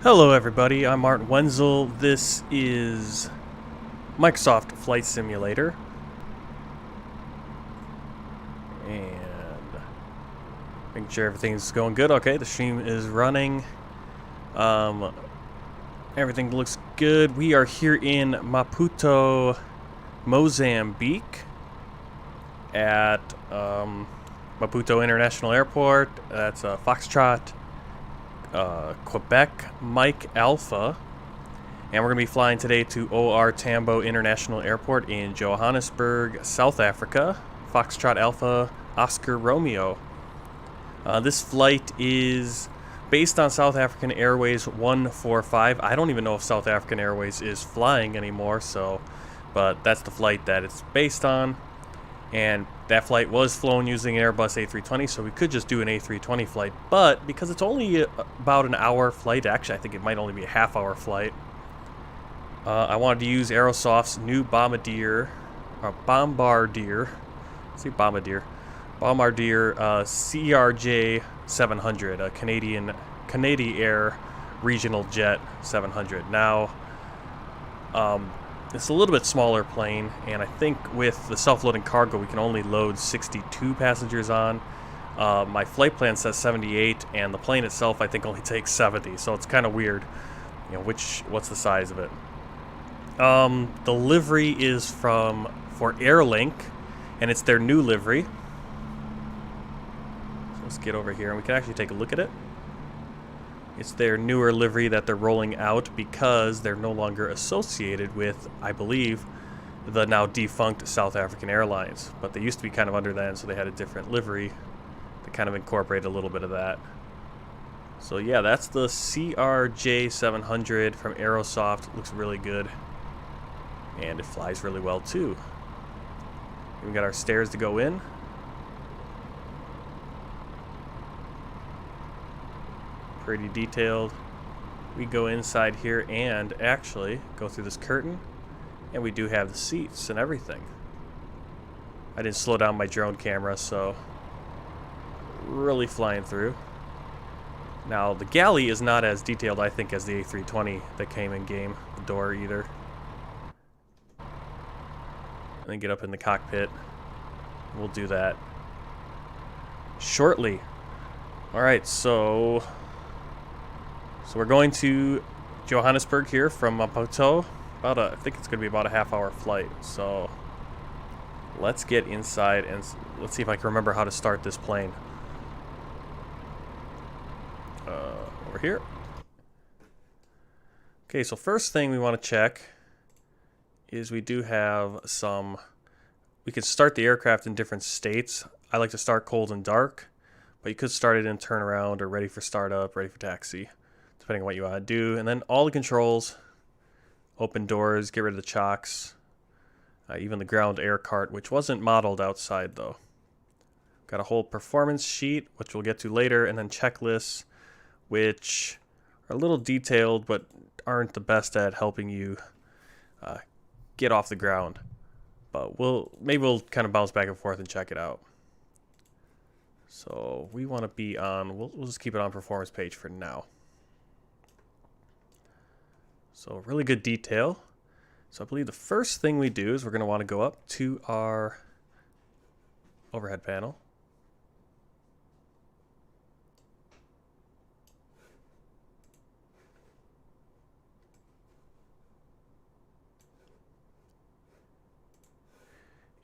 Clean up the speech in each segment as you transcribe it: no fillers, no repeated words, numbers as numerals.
Hello everybody, I'm Martin Wenzel. This is Microsoft Flight Simulator. And making sure everything's going good. Okay, the stream is running. Everything looks good. We are here in Maputo, Mozambique at Maputo International Airport. That's Foxtrot, Quebec Mike Alpha. And we're going to be flying today to OR Tambo International Airport in Johannesburg, South Africa. Foxtrot Alpha, Oscar Romeo. This flight is based on South African Airways 145. I don't even know if South African Airways is flying anymore, but that's the flight that it's based on. And that flight was flown using an Airbus A320, so we could just do an A320 flight. But because it's only about an hour flight, actually I think it might only be a half-hour flight, I wanted to use Aerosoft's new Bombardier CRJ700, a Canadian regional jet 700. Now, it's a little bit smaller plane, and I think with the self-loading cargo, we can only load 62 passengers on. My flight plan says 78, and the plane itself, I think, only takes 70. So it's kind of weird, you know, what's the size of it. The livery is for Airlink, and it's their new livery. So let's get over here, and we can actually take a look at it. It's their newer livery that they're rolling out because they're no longer associated with, I believe, the now defunct South African Airlines. But they used to be kind of under that, so they had a different livery that kind of incorporated a little bit of that. So yeah, that's the CRJ700 from Aerosoft. It looks really good. And it flies really well too. We got our stairs to go in. Pretty detailed. We go inside here and actually go through this curtain, and we do have the seats and everything. I didn't slow down my drone camera, so really flying through. Now the galley is not as detailed, I think, as the A320 that came in game, the door either. And then get up in the cockpit. We'll do that shortly. Alright, so we're going to Johannesburg here from Maputo. I think it's going to be about a half-hour flight. So let's get inside and let's see if I can remember how to start this plane. Over here. Okay, so first thing we want to check is we do have we can start the aircraft in different states. I like to start cold and dark, but you could start it in turnaround or ready for startup, ready for taxi, depending on what you want to do. And then all the controls, open doors, get rid of the chocks, even the ground air cart, which wasn't modeled outside though. Got a whole performance sheet, which we'll get to later, and then checklists, which are a little detailed, but aren't the best at helping you get off the ground. But maybe we'll kind of bounce back and forth and check it out. So we want to be on, we'll just keep it on performance page for now. So really good detail. So I believe the first thing we do is we're going to want to go up to our overhead panel.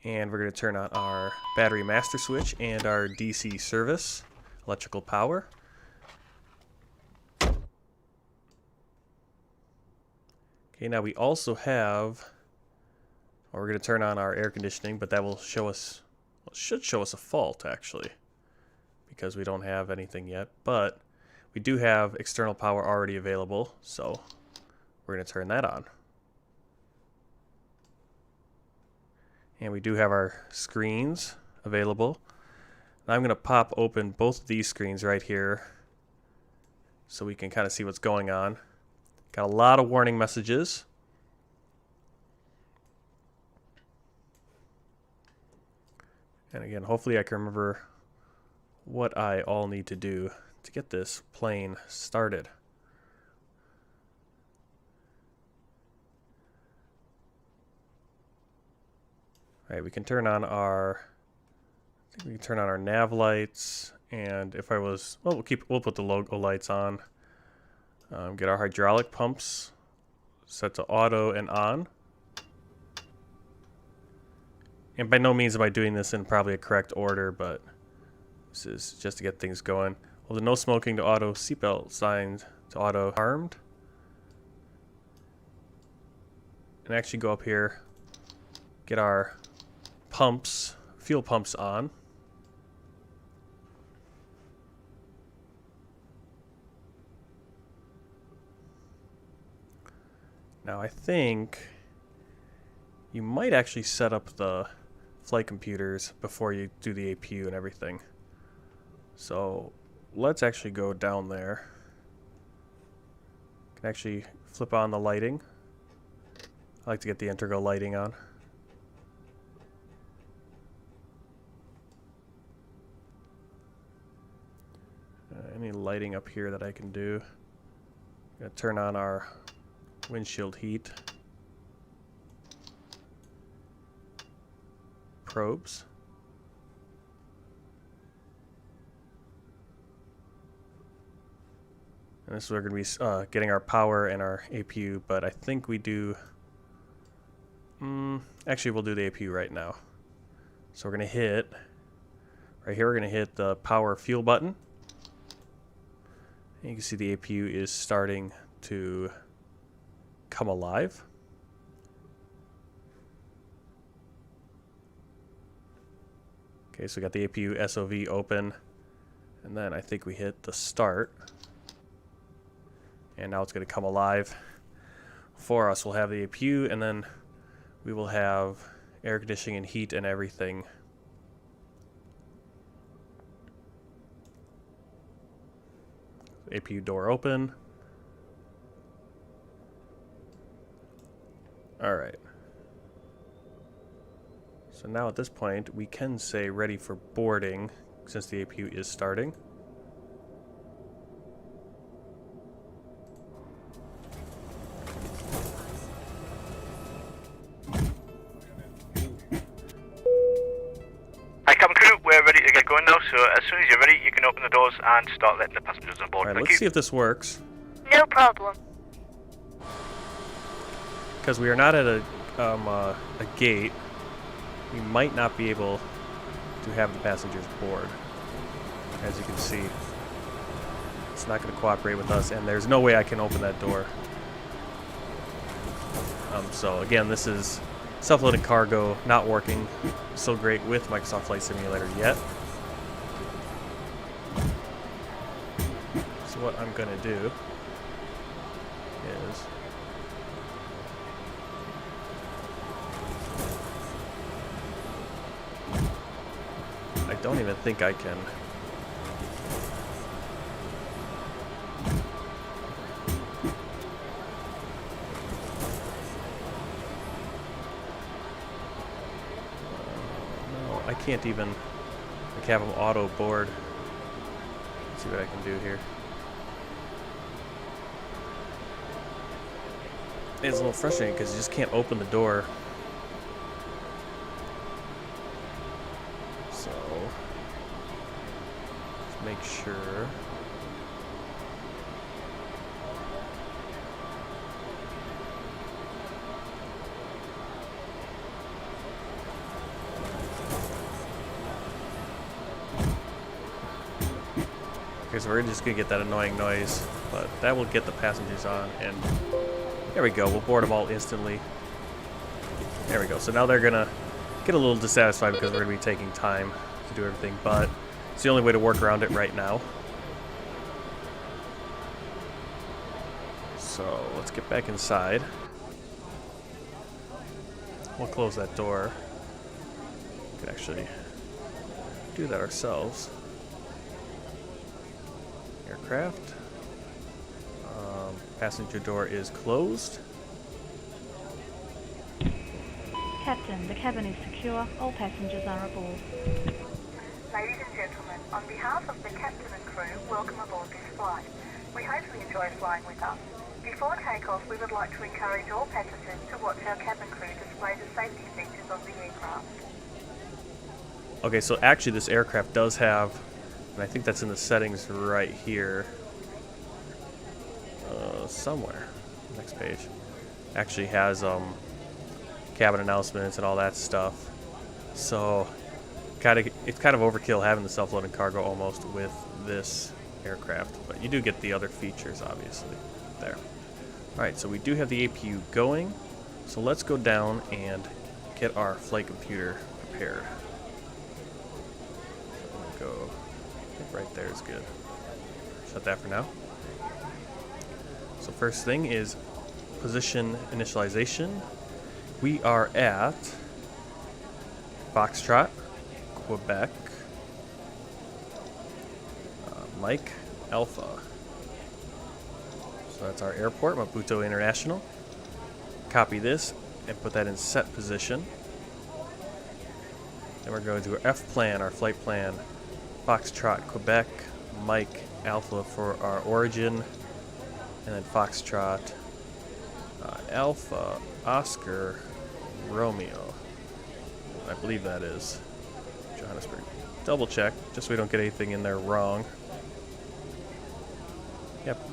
And we're going to turn on our battery master switch and our DC service, electrical power. Okay, now we also have, well, we're going to turn on our air conditioning, but that will show us, well, it should show us a fault actually, because we don't have anything yet, but we do have external power already available, so we're going to turn that on. And we do have our screens available. Now I'm going to pop open both of these screens right here so we can kind of see what's going on. Got a lot of warning messages. And again, hopefully I can remember what I all need to do to get this plane started. Alright, we can turn on our, I think we can turn on our nav lights, and if I was, well, we'll put the logo lights on. Get our hydraulic pumps set to auto and on. And by no means am I doing this in probably a correct order, but this is just to get things going. Well, the no smoking to auto, seatbelt signs to auto armed. And actually go up here, get our pumps, fuel pumps on. Now I think you might actually set up the flight computers before you do the APU and everything. So let's actually go down there. Can actually flip on the lighting. I like to get the integral lighting on. Any lighting up here that I can do. I'm gonna turn on our windshield heat. Probes. And this is where we're going to be getting our power and our APU, but I think we do... actually, we'll do the APU right now. So we're going to hit... Right here, we're going to hit the power fuel button. And you can see the APU is starting to come alive. Okay, so we got the APU SOV open, and then I think we hit the start, and now it's going to come alive for us. We'll have the APU, and then we will have air conditioning and heat and everything. APU door open. All right. So now at this point, we can say ready for boarding since the APU is starting. Hi, cabin crew, we're ready to get going now, so as soon as you're ready, you can open the doors and start letting the passengers on board. All right, let's see if this works. No problem. Because we are not at a gate, we might not be able to have the passengers board. As you can see, it's not going to cooperate with us, and there's no way I can open that door. So again, this is self-loading cargo not working so great with Microsoft Flight Simulator yet. So what I'm going to do is I don't even think I can. No, I can't even like have them auto board. Let's see what I can do here. It's a little frustrating because you just can't open the door. So let's make sure. Okay, so we're just gonna get that annoying noise, but that will get the passengers on, and there we go. We'll board them all instantly. There we go. So now they're gonna get a little dissatisfied because we're gonna be taking time to do everything, but it's the only way to work around it right now. So let's get back inside. We'll close that door. We can actually do that ourselves. Aircraft. Passenger door is closed. Captain, the cabin is secure. All passengers are aboard. Ladies and gentlemen, on behalf of the captain and crew, welcome aboard this flight. We hope you enjoy flying with us. Before takeoff, we would like to encourage all passengers to watch our cabin crew display the safety features of the aircraft. Okay, so actually this aircraft does have, and I think that's in the settings right here, somewhere, next page, actually has cabin announcements and all that stuff. So it's kind of overkill having the self-loading cargo almost with this aircraft, but you do get the other features obviously there. Alright, so we do have the APU going, so let's go down and get our flight computer prepared. So I'm gonna go, I think right there is good. Shut that for now. So first thing is position initialization. We are at Foxtrot, Quebec, Mike Alpha. So that's our airport, Maputo International. Copy this and put that in set position. Then we're going to our F plan, our flight plan, Foxtrot, Quebec, Mike Alpha for our origin, and then Foxtrot, Alpha, Oscar, Romeo. I believe that is Johannesburg. Double check, just so we don't get anything in there wrong. Yep.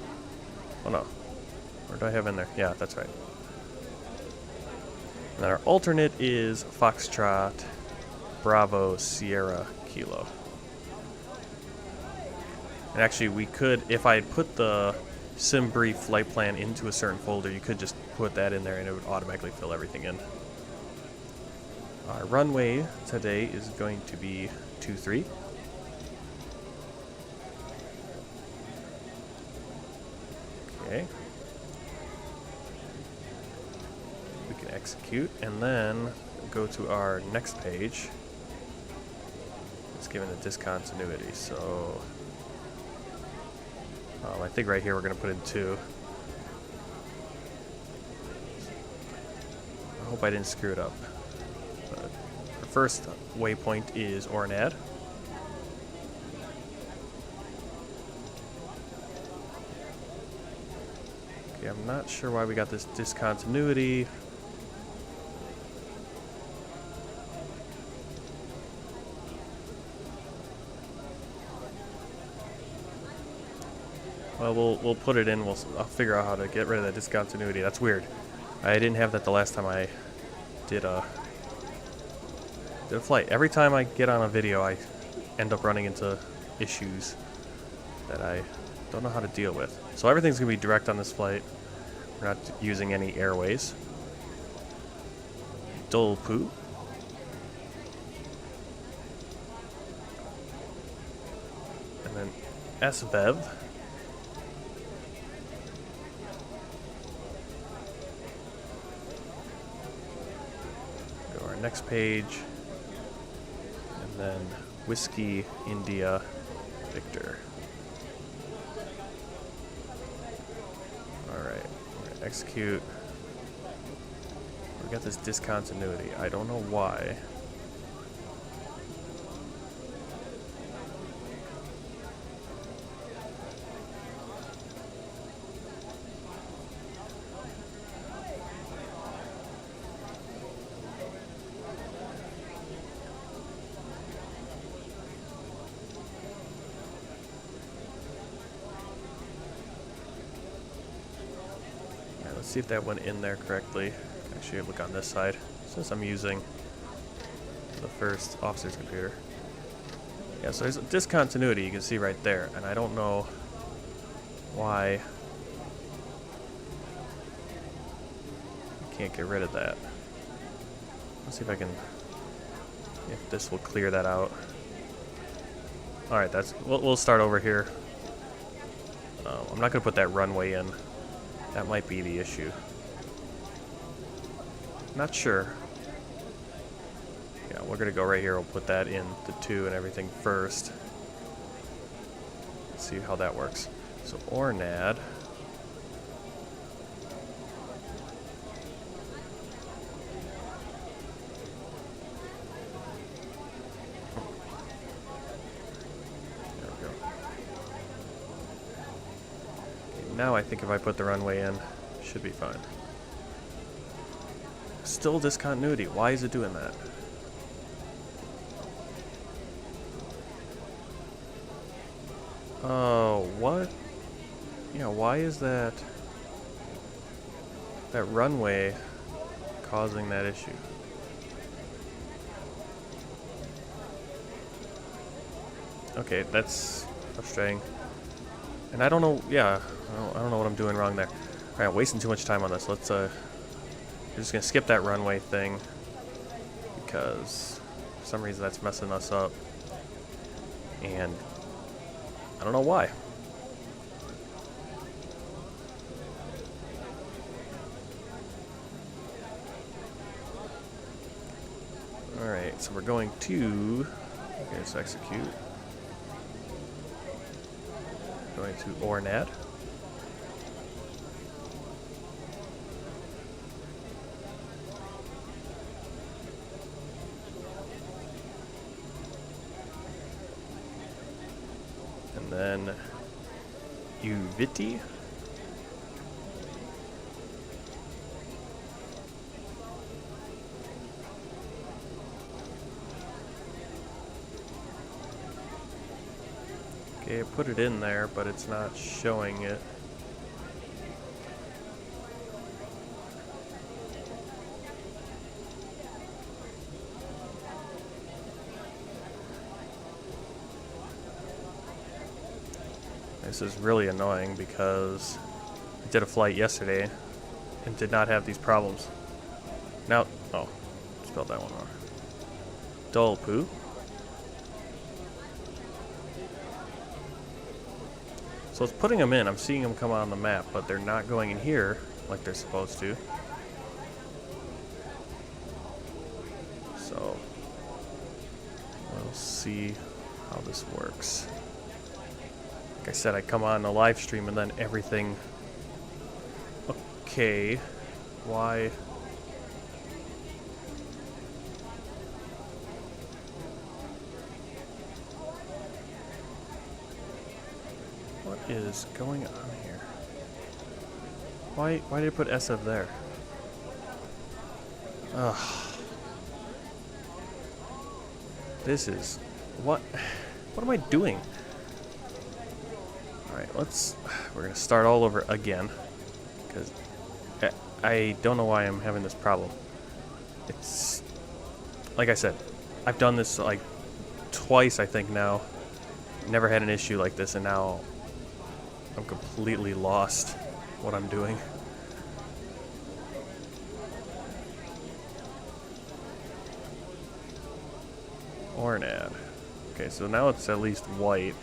Oh no. What do I have in there? Yeah, that's right. And then our alternate is Foxtrot, Bravo, Sierra, Kilo. And actually we could, if I had put the SimBrief flight plan into a certain folder, you could just put that in there and it would automatically fill everything in. Our runway today is going to be 23. Okay. We can execute and then go to our next page. It's given a discontinuity, so I think right here we're going to put in 2. I hope I didn't screw it up. But our first waypoint is RNAV. Okay, I'm not sure why we got this discontinuity. Well, we'll put it in. I'll figure out how to get rid of that discontinuity. That's weird. I didn't have that the last time I did a flight. Every time I get on a video, I end up running into issues that I don't know how to deal with. So everything's gonna be direct on this flight. We're not using any airways. Dolpu. And then SVEV. Next page, and then Whiskey India Victor. Alright, we're gonna execute. We got this discontinuity. I don't know why. Let's see if that went in there correctly. Actually, look on this side, since I'm using the first officer's computer. Yeah, so there's a discontinuity you can see right there, and I don't know why I can't get rid of that. Let's see if if this will clear that out. Alright, we'll start over here. I'm not going to put that runway in. That might be the issue. Not sure. Yeah, we're gonna go right here. We'll put that in the 2 and everything first. Let's see how that works. So RNAV. Now I think if I put the runway in, should be fine. Still discontinuity. Why is it doing that? Oh, what? Yeah, why is that runway causing that issue? Okay, that's frustrating. And I don't know, yeah, I don't know what I'm doing wrong there. Alright, I'm wasting too much time on this. Let's, we're just gonna skip that runway thing because for some reason that's messing us up. And I don't know why. Alright, so we're going to, okay, let's execute. Going to RNAV. And then UVITI. Okay, I put it in there, but it's not showing it. This is really annoying because I did a flight yesterday and did not have these problems. Now, oh, spelled that one wrong. Dull poo. So it's putting them in. I'm seeing them come on the map, but they're not going in here like they're supposed to. So we'll see how this works. Like I said, I come on the live stream and then everything. Okay, why? What is going on here? Why did I put SF there? Ugh. This is what am I doing? Alright, we're gonna start all over again because I don't know why I'm having this problem. It's like I said, I've done this like twice I think now. Never had an issue like this, and now I'm completely lost what I'm doing. RNAV. Okay, so now it's at least white.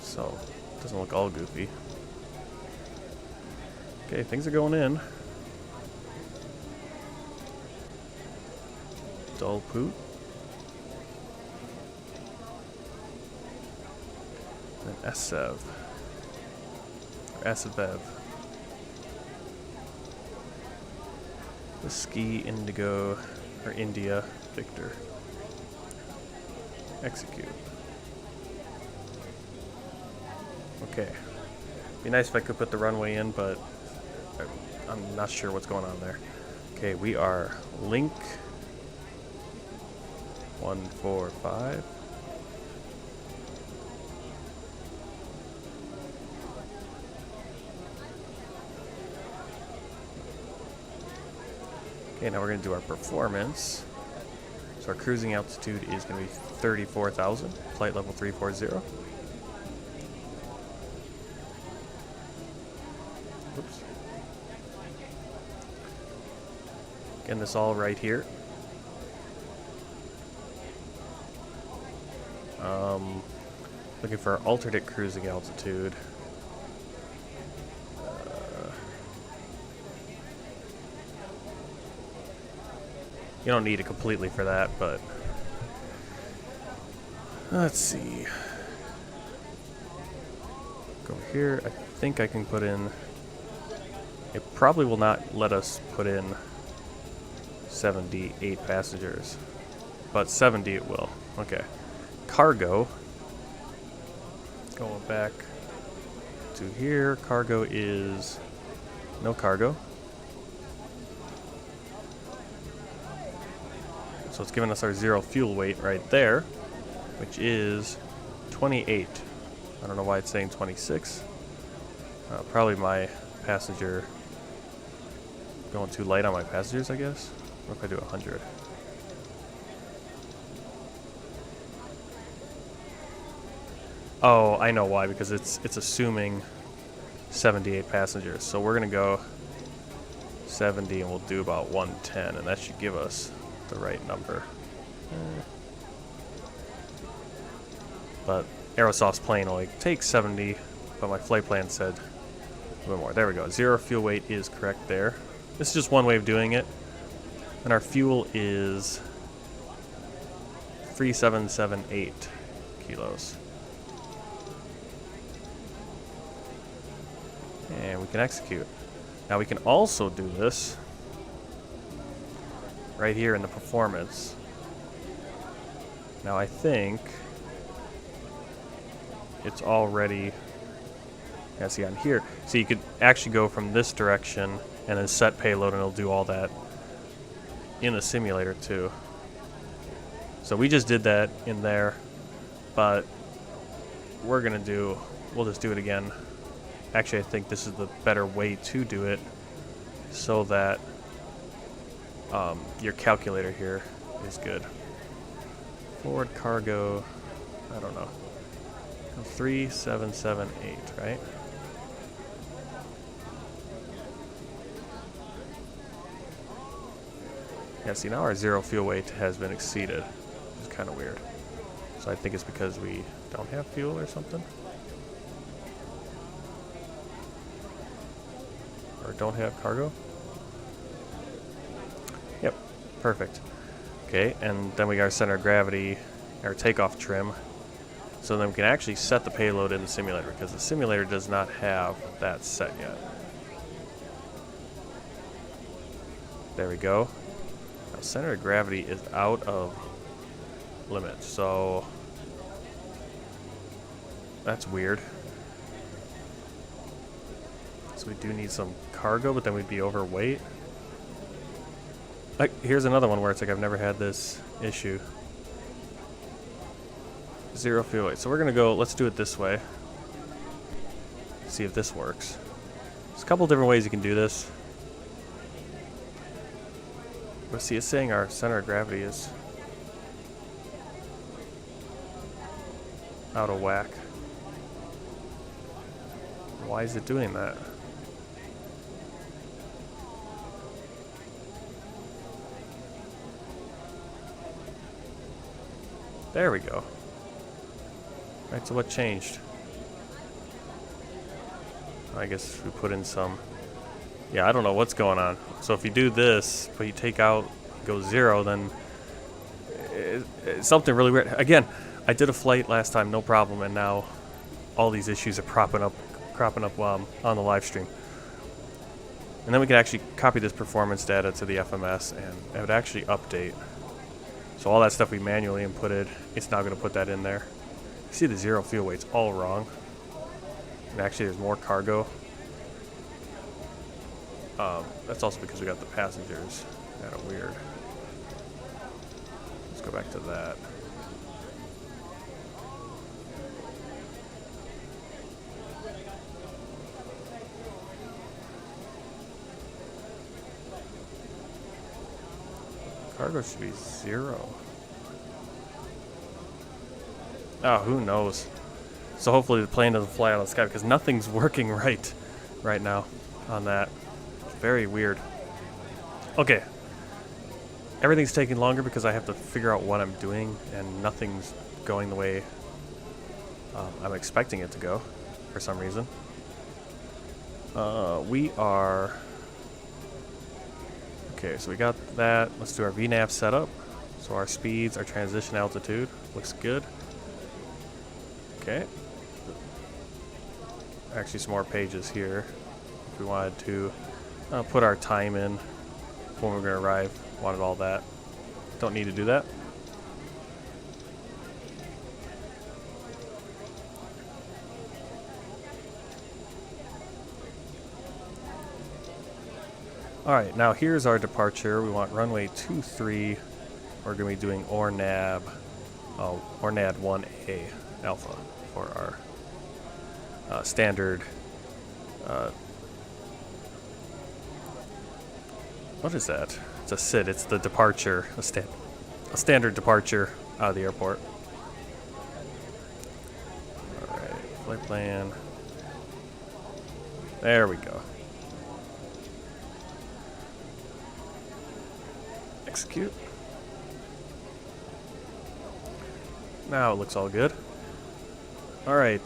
So it doesn't look all goofy. Okay, things are going in. Dull poot. And SEV. Or SEV. Whiskey, Indigo, or India, Victor. Execute. Okay. Be nice if I could put the runway in, but I'm not sure what's going on there. Okay, we are link 145. Okay, now we're going to do our performance. So our cruising altitude is going to be 34,000, flight level 340. Oops. Getting this all right here. Looking for our alternate cruising altitude. You don't need it completely for that, but let's see. Go here. I think I can put in. It probably will not let us put in 78 passengers, but 70 it will. Okay. Cargo. Going back to to here. Cargo is no cargo. So it's giving us our zero fuel weight right there, which is 28. I don't know why it's saying 26. Probably my passenger going too light on my passengers, I guess. What if I do 100? Oh, I know why, because it's assuming 78 passengers. So we're gonna go 70 and we'll do about 110, and that should give us the right number. But Aerosoft's plane will take 70, but my flight plan said a little more. There we go. Zero fuel weight is correct there. This is just one way of doing it. And our fuel is 3778 kilos. And we can execute. Now we can also do this right here in the performance. Now I think it's already, yeah, see on here. So you could actually go from this direction and then set payload, and it'll do all that in the simulator too. So we just did that in there, but we'll just do it again. Actually, I think this is the better way to do it, so that your calculator here is good. Forward cargo, I don't know, 3778, right? Yeah, see, now our zero fuel weight has been exceeded, which is kind of weird. So I think it's because we don't have fuel or something. Or don't have cargo. Yep, perfect. Okay, and then we got our center of gravity, our takeoff trim. So then we can actually set the payload in the simulator, because the simulator does not have that set yet. There we go. Now center of gravity is out of limit, so that's weird. So we do need some cargo, but then we'd be overweight. Here's another one where it's like I've never had this issue. Zero fuel weight. So we're gonna go, let's do it this way. See if this works. There's a couple different ways you can do this. But see, it's saying our center of gravity is out of whack. Why is it doing that? There we go. Right, so what changed? I guess we put in some... Yeah, I don't know what's going on. So if you do this, but you take out, go zero, then it's something really weird. Again, I did a flight last time, no problem, and now all these issues are cropping up on the live stream. And then we can actually copy this performance data to the FMS, and it would actually update. So all that stuff we manually inputted, it's now going to put that in there. You see the zero fuel weight's all wrong. And actually there's more cargo. That's also because we got the passengers. Kind of weird. Let's go back to that. Cargo should be zero. Oh, who knows? So hopefully the plane doesn't fly out of the sky, because nothing's working right now on that. It's very weird. Okay. Everything's taking longer because I have to figure out what I'm doing, and nothing's going the way I'm expecting it to go for some reason. We are... Okay, so we got that. Let's do our V-Nav setup. So our speeds, our transition altitude, looks good. Okay. Actually, some more pages here. If we wanted to put our time in when we're going to arrive, wanted all that. Don't need to do that. Alright, now here's our departure. We want runway 23. We're going to be doing RNAV 1A Alpha for our standard. What is that? It's a SID. It's the departure, a standard departure out of the airport. Alright, flight plan. There we go. Execute. Now it looks all good. Alright,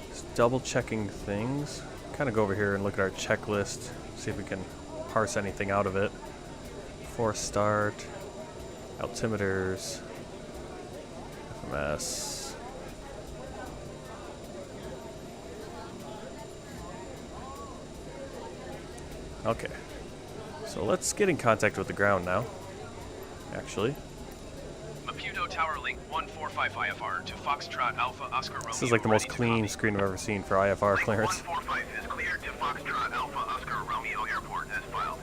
just double checking things. Kind of go over here and look at our checklist, see if we can parse anything out of it. Before start, altimeters, FMS. Okay. So let's get in contact with the ground now, actually. Maputo Tower Link 145 IFR to Foxtrot Alpha Oscar Romeo. This is like the most clean screen I've ever seen for IFR clearance. 145 is cleared to Foxtrot Alpha Oscar Romeo Airport as filed.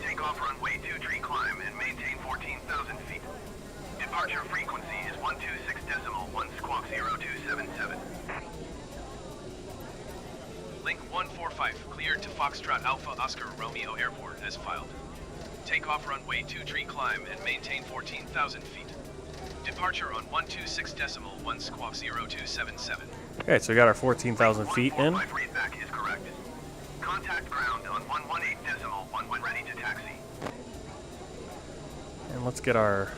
Takeoff runway 23 climb and maintain 14,000 feet. Departure frequency is 126.1 squawk 0277. Link 145 cleared to Foxtrot Alpha Oscar Romeo Airport as filed. Takeoff runway 23 climb and maintain 14,000 feet. Departure on 126.1 squawk 0277. Okay, so we got our 14,000 feet in. Readback is correct. Contact ground on 118.1 when ready to taxi. And let's get our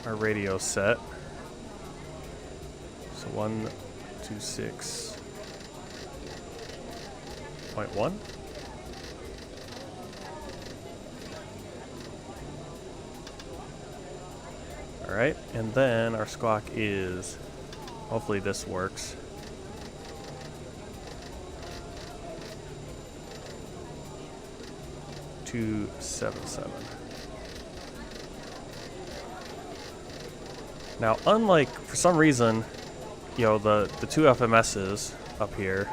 radio set. So 126.1. Alright, and then our squawk is, hopefully this works. .277. Now, unlike, for some reason, you know, the two FMSs up here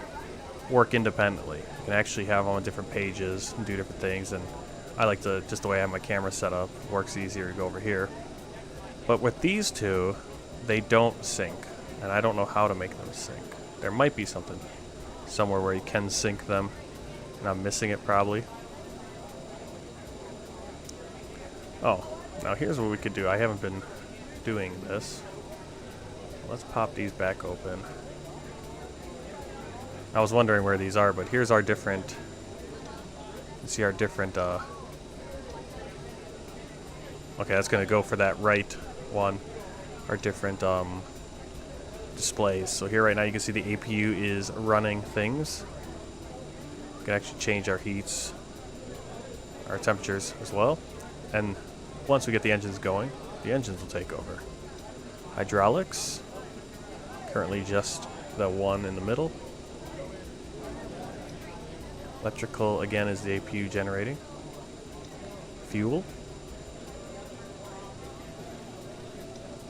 work independently. You can actually have them on different pages and do different things, and I like to, just the way I have my camera set up, it works easier to go over here. But with these two, they don't sync, and I don't know how to make them sync. There might be something somewhere where you can sync them, and I'm missing it probably. Oh, now here's what we could do. I haven't been doing this. Let's pop these back open. I was wondering where these are, but here's our different, you see our different, okay, that's going to go for that right one, our different displays. So here right now you can see the APU is running things. We can actually change our heats, our temperatures as well. And once we get the engines going, the engines will take over. Hydraulics, currently just the one in the middle. Electrical, again, is the APU generating. Fuel.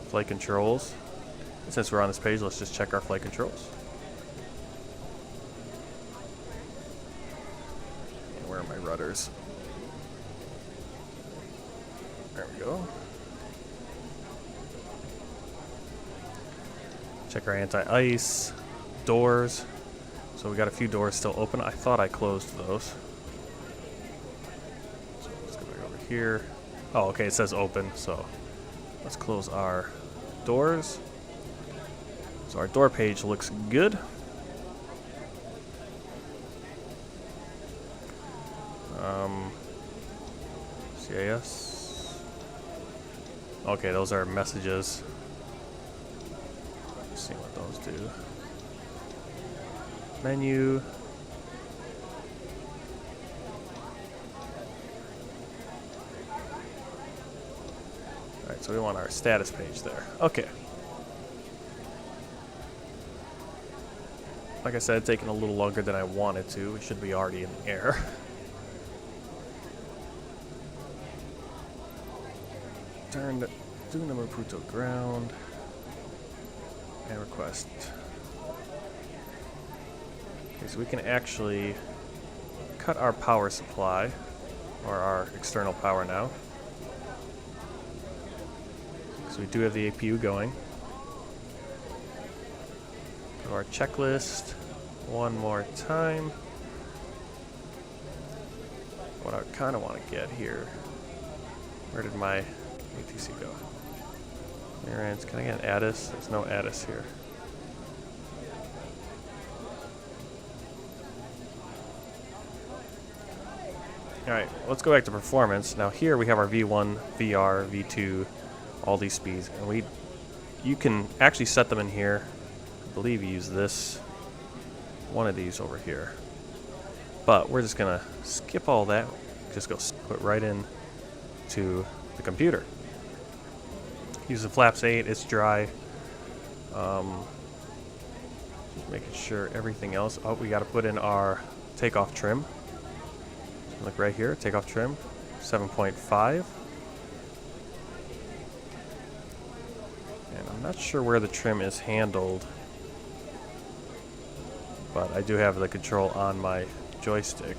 Flight controls. Since we're on this page, let's just check our flight controls. And where are my rudders? There we go. Check our anti-ice. Doors. So we got a few doors still open. I thought I closed those. So let's go back over here. Oh, okay, it says open, so let's close our doors. So our door page looks good. CAS. Okay, those are messages. Let's see what those do. Menu. Alright, so we want our status page there. Okay. Like I said, it's taking a little longer than I wanted to. We should be already in the air. Turned to Maputo ground. And request. Okay, so we can actually cut our power supply, or our external power now. So we do have the APU going. Go to our checklist one more time. What I kind of want to get here. Where did my ATC go? Clearance. Can I get an ADIS? There's no ADIS here. Alright, let's go back to performance. Now here we have our V1, VR, V2, all these speeds. And you can actually set them in here. I believe you use this, one of these over here. But we're just going to skip all that. Just go put right in to the computer. Use the flaps 8, it's dry. Just making sure everything else. Oh, we got to put in our takeoff trim. Look right here, takeoff trim, 7.5. And I'm not sure where the trim is handled, but I do have the control on my joystick.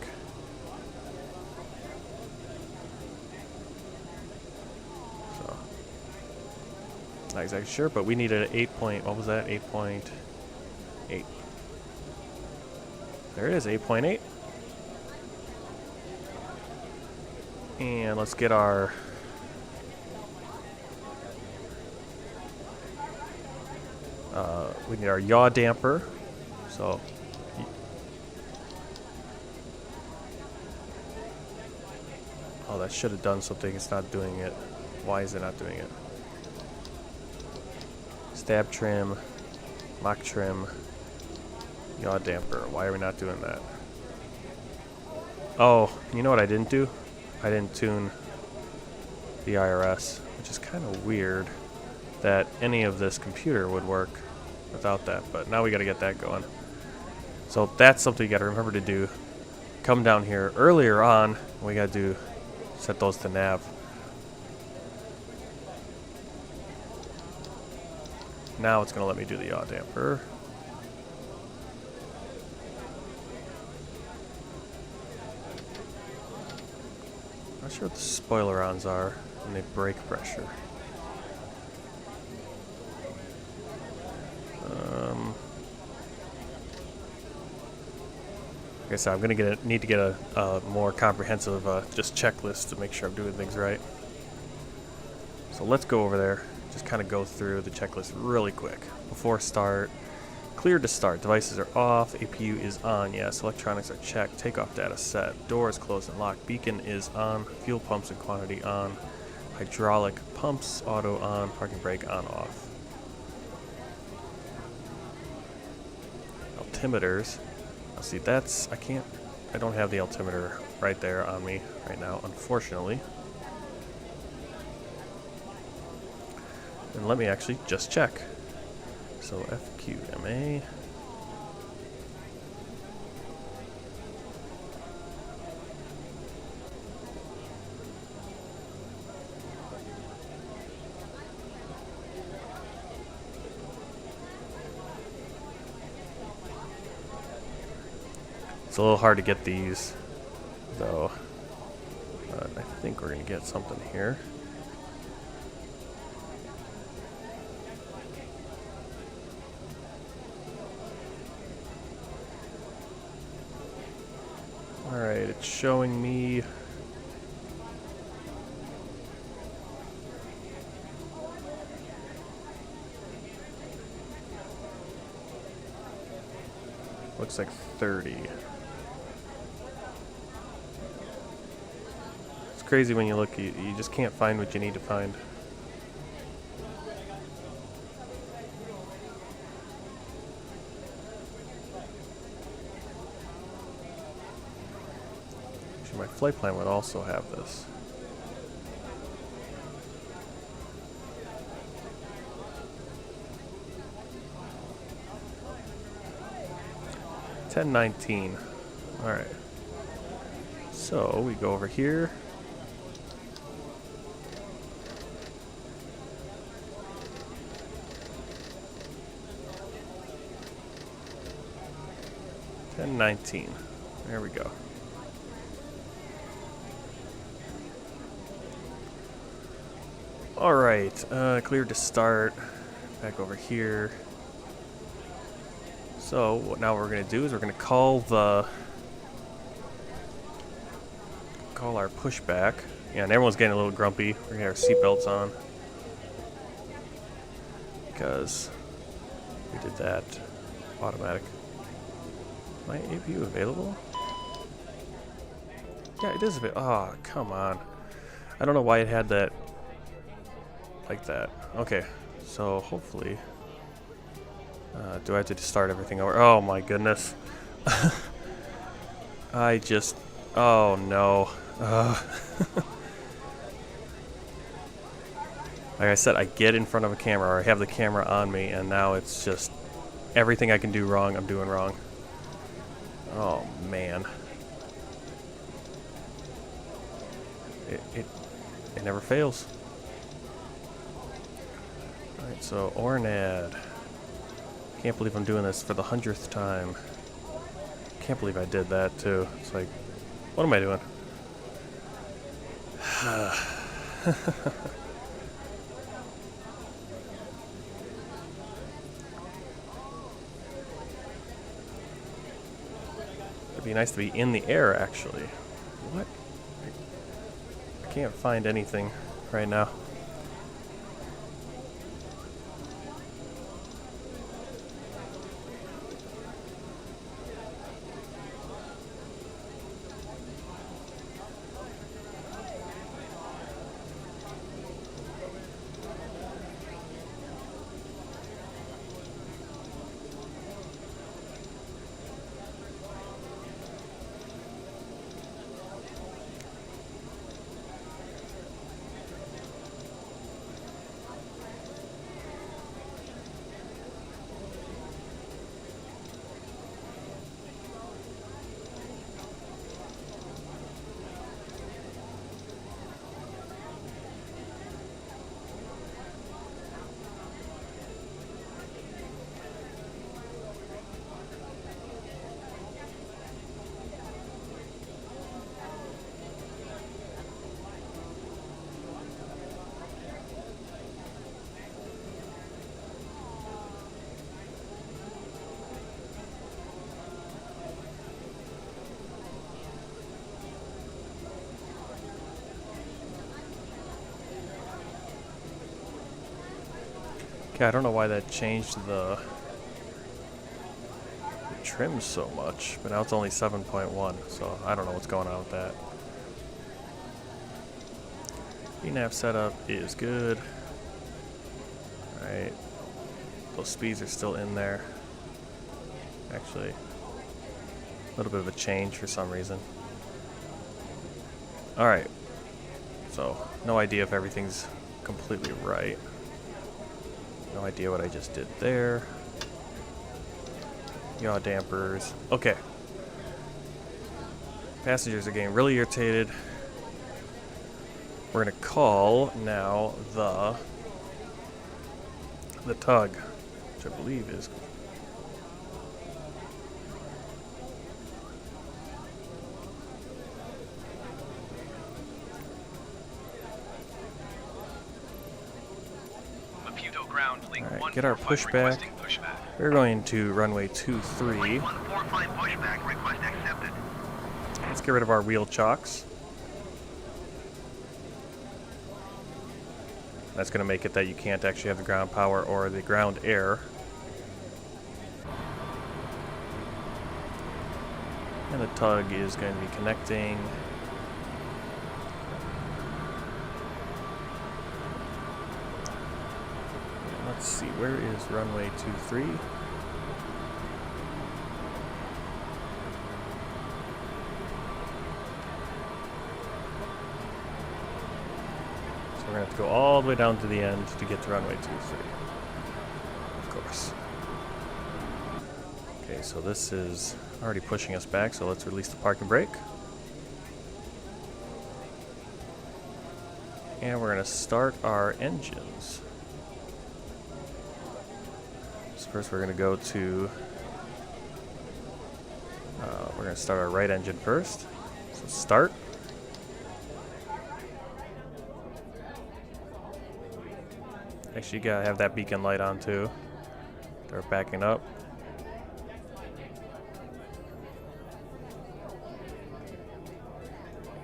So, not exactly sure, but we needed an 8 point, what was that? 8.8. There it is, 8.8. And let's get our we need our yaw damper. So oh, that should have done something. It's not doing it. Why is it not doing it? Stab trim, mock trim, yaw damper. Why are we not doing that? Oh, you know what I didn't do? I didn't tune the IRS, which is kind of weird that any of this computer would work without that, but now we got to get that going. So that's something you got to remember to do. Come down here earlier on, we got to set those to nav. Now it's going to let me do the yaw damper. Not sure what the spoilerons are and the brake pressure. Like I said, I'm gonna need to get a more comprehensive just checklist to make sure I'm doing things right. So let's go over there. Just kind of go through the checklist really quick before start. Cleared to start. Devices are off. APU is on. Yes. Electronics are checked. Takeoff data set. Doors closed and locked. Beacon is on. Fuel pumps and quantity on. Hydraulic pumps auto on. Parking brake on off. Altimeters. Now see, that's I don't have the altimeter right there on me right now, unfortunately. And let me actually just check. So FQMA. It's a little hard to get these, though. But I think we're going to get something here. Alright, it's showing me looks like 30. It's crazy when you look, you just can't find what you need to find. My flight plan would also have this. $10.19. All right. So we go over here. 10:19. There we go. All right, cleared to start. Back over here. So what now we're gonna do is we're gonna call our pushback. Yeah, and everyone's getting a little grumpy. We're gonna get our seatbelts on because we did that automatic. My APU available? Yeah, it is available. Oh, come on. I don't know why it had that like that. Okay, so hopefully... do I have to just start everything over? Oh my goodness. I just... Oh no. Like I said, I get in front of a camera, or I have the camera on me, and now it's just... Everything I can do wrong, I'm doing wrong. Oh man. It never fails. Alright, so RNAV. Can't believe I'm doing this for the 100th time. Can't believe I did that too. It's like, what am I doing? It'd be nice to be in the air, actually. What? I can't find anything right now. Okay, I don't know why that changed the trim so much, but now it's only 7.1, so I don't know what's going on with that. V-Nav Setup is good. Alright, those speeds are still in there. Actually, a little bit of a change for some reason. Alright, so no idea if everything's completely right. No idea what I just did there. Yaw dampers. Okay. Passengers are getting really irritated. We're gonna call now the tug, which I believe is Maputo ground, link Alright, get our pushback. We're going to runway 23. 145 pushback, request accepted. Let's get rid of our wheel chocks. That's going to make it that you can't actually have the ground power or the ground air. And the tug is going to be connecting. Let's see, where is runway 23? So we're going to have to go all the way down to the end to get to runway 23. Of course. Okay, so this is already pushing us back, so let's release the parking brake. And we're going to start our engines. First we're going to go to We're going to start our right engine first. So start. Actually, you gotta have that beacon light on too. They're backing up.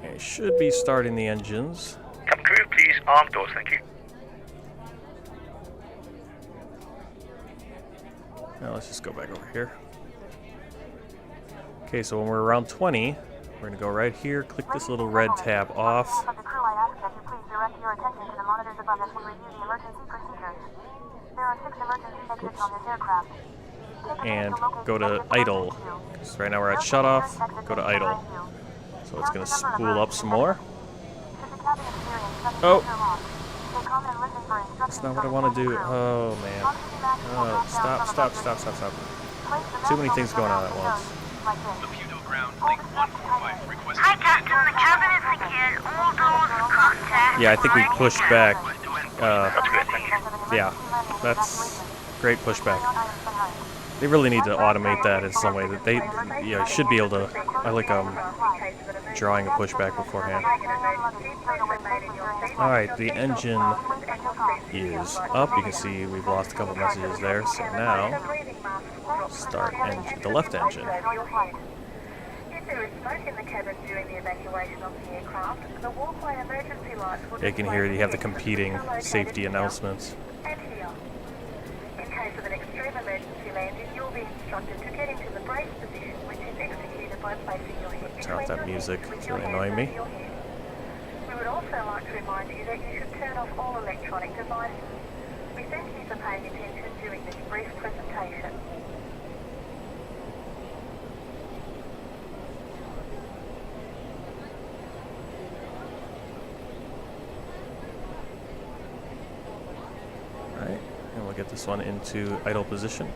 It should be starting the engines. Cabin crew, please arm doors, thank you. Now let's just go back over here. Okay, so when we're around 20, we're gonna go right here, click this little red tab off, and go to idle. So right now we're at shut off, go to idle. So it's gonna spool up some more. Oh! That's not what I want to do. Oh man. Oh, stop. Too many things going on at once. Maputo ground, link 145, request. Hi, Captain. The cabin is secured. All doors contact. Yeah, I think we pushed back. That's good, thank you. Yeah, that's great pushback. They really need to automate that in some way. That they, should be able to. I like drawing a pushback beforehand. All right, the engine is up. You can see we've lost a couple messages there. So now, start engine, the left engine. If there is smoke in the cabin during the evacuation of the aircraft, the walkway emergency lights will You can hear you have the competing safety announcements. and here. In case of an extreme emergency landing, you'll be instructed to get into the brace position, which is executed by placing your head Turn off that between your music. hips with It's your really hands annoying me. over your head. We would also like to remind you that you should turn off all electronic devices. We thank you for paying attention during this brief presentation. Alright, and we'll get this one into idle position.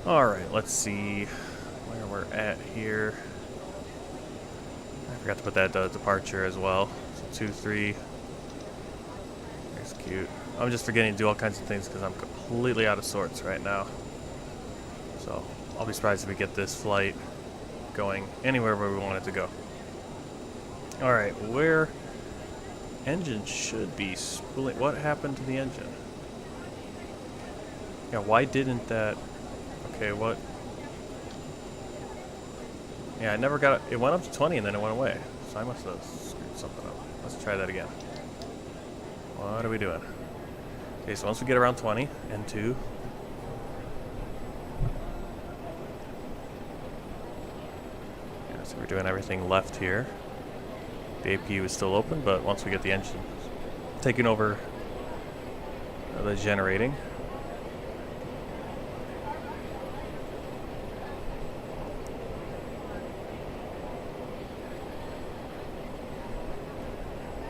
Alright, let's see where we're at here. I forgot to put that departure as well. So 2-3. That's cute. I'm just forgetting to do all kinds of things because I'm completely out of sorts right now. So I'll be surprised if we get this flight going anywhere where we want it to go. Alright, where engine should be spooling. What happened to the engine? Yeah, why didn't that... Okay, what? Yeah, I never got it. It went up to 20 and then it went away. So I must have screwed something up. Let's try that again. What are we doing? Okay, so once we get around 20 and 2. Yeah, so we're doing everything left here. The APU is still open, but once we get the engine taking over the generating.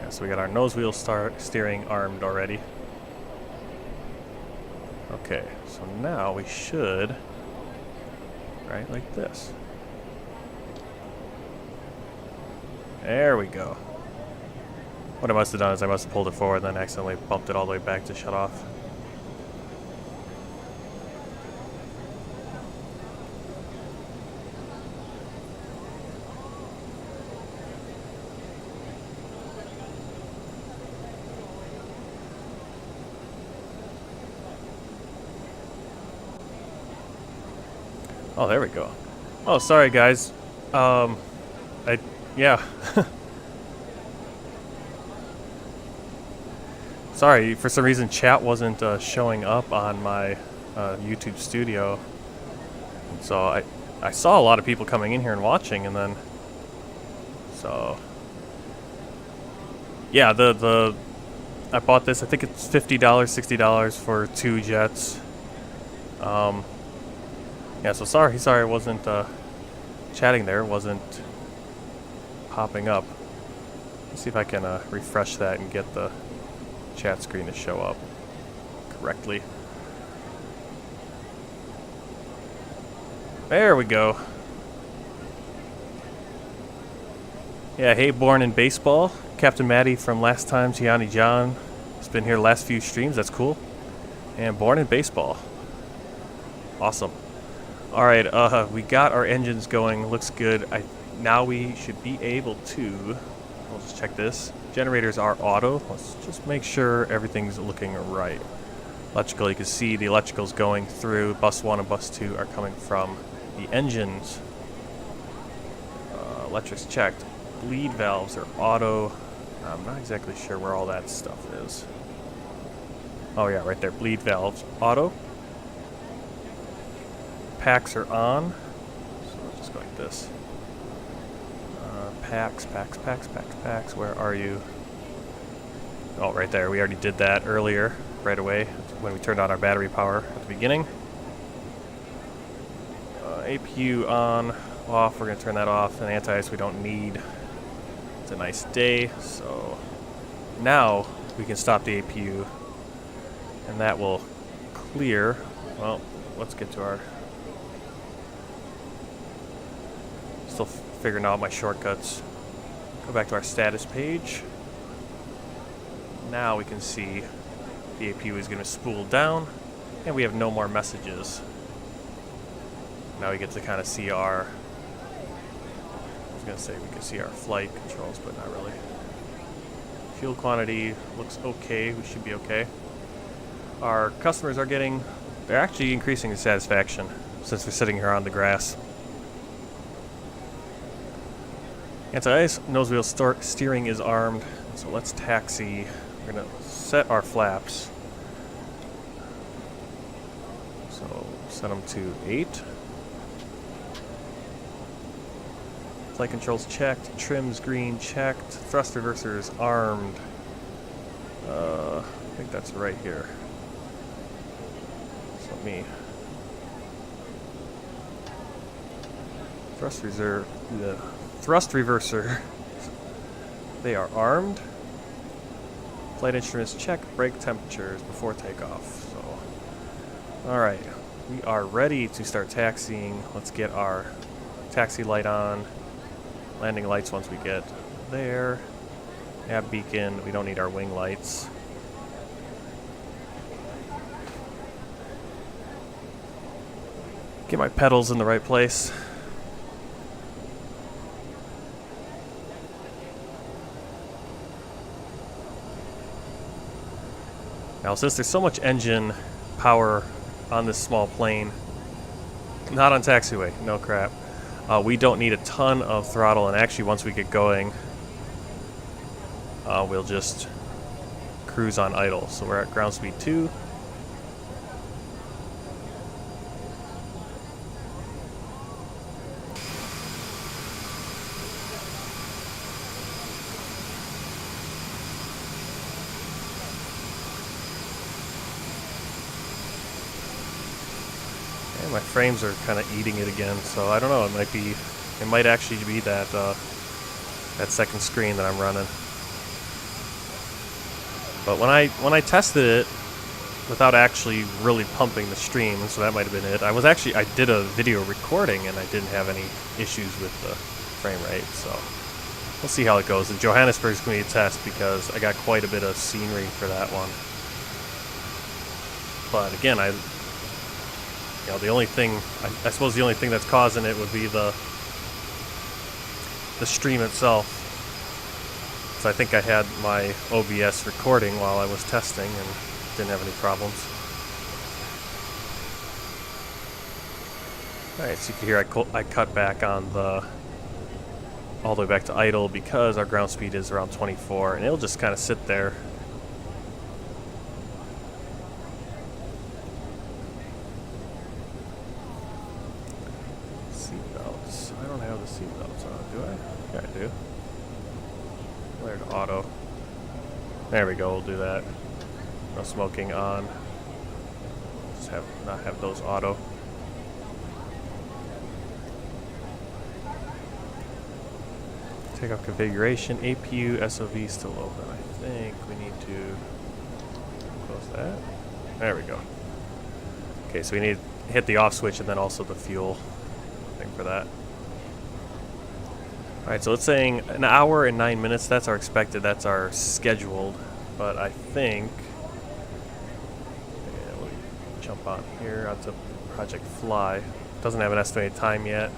So we got our nose wheel steering armed already. Okay, so now we should, right, like this. There we go. What I must have done is I must have pulled it forward and then accidentally bumped it all the way back to shut off. Oh, there we go. Oh, sorry guys. Yeah. Sorry, for some reason chat wasn't showing up on my YouTube studio. So I saw a lot of people coming in here and watching, and then so yeah, I bought this. I think it's $50, $60 for 2 jets. Yeah, so sorry I wasn't chatting there. It wasn't popping up. Let's see if I can refresh that and get the chat screen to show up correctly. There we go. Yeah, hey, Born in Baseball. Captain Matty from last time, Gianni John. Has been here the last few streams, that's cool. And Born in Baseball. Awesome. Alright, we got our engines going, looks good. Now we should be able to, I'll just check this. Generators are auto. Let's just make sure everything's looking right. Electrical, you can see the electricals going through. Bus 1 and Bus 2 are coming from the engines. Electrics checked. Bleed valves are auto. I'm not exactly sure where all that stuff is. Oh yeah, right there. Bleed valves auto. Packs are on. So we'll just go like this. Packs. Where are you? Oh, right there. We already did that earlier, right away, when we turned on our battery power at the beginning. APU on, off. We're going to turn that off. And anti-ice we don't need. It's a nice day. So now we can stop the APU. And that will clear. Well, let's get to our... Still figuring out my shortcuts. Go back to our status page. Now we can see the APU is going to spool down, and we have no more messages. Now we get to kind of see our... I was going to say we can see our flight controls, but not really. Fuel quantity looks okay. We should be okay. Our customers are getting... They're actually increasing in satisfaction since we're sitting here on the grass. Anti-ice, nose wheel steering is armed, so let's taxi. We're going to set our flaps. So set them to 8. Flight controls checked, trims green checked, thrust reversers armed. I think that's right here. So let me... Thrust reverser. They are armed. Flight instruments check. Brake temperatures before takeoff. So, all right, we are ready to start taxiing. Let's get our taxi light on. Landing lights once we get there. Nav beacon. We don't need our wing lights. Get my pedals in the right place. Now, since there's so much engine power on this small plane, not on taxiway, no crap, we don't need a ton of throttle, and actually once we get going, we'll just cruise on idle. So we're at ground speed 2. My frames are kind of eating it again, so I don't know. It might actually be that that second screen that I'm running. But when I tested it without actually really pumping the stream, so that might have been it. I did a video recording and I didn't have any issues with the frame rate. So we'll see how it goes. And Johannesburg is going to be a test because I got quite a bit of scenery for that one. But again, the only thing, I suppose the only thing that's causing it would be the stream itself. So I think I had my OBS recording while I was testing and didn't have any problems. Alright, so you can hear I cut back on the all the way back to idle because our ground speed is around 24, and it'll just kind of sit there. Seatbelts. I don't have the seatbelts on, do I? Yeah, I do. Flare to auto. There we go, we'll do that. No smoking on. Just not have those auto. Takeoff configuration, APU, SOV still open. I think we need to close that. There we go. Okay, so we need to hit the off switch and then also the fuel thing for that. Alright, so it's saying an hour and 9 minutes. That's our expected, that's our scheduled. But I think, yeah, we'll jump on here onto Project Fly. Doesn't have an estimated time yet.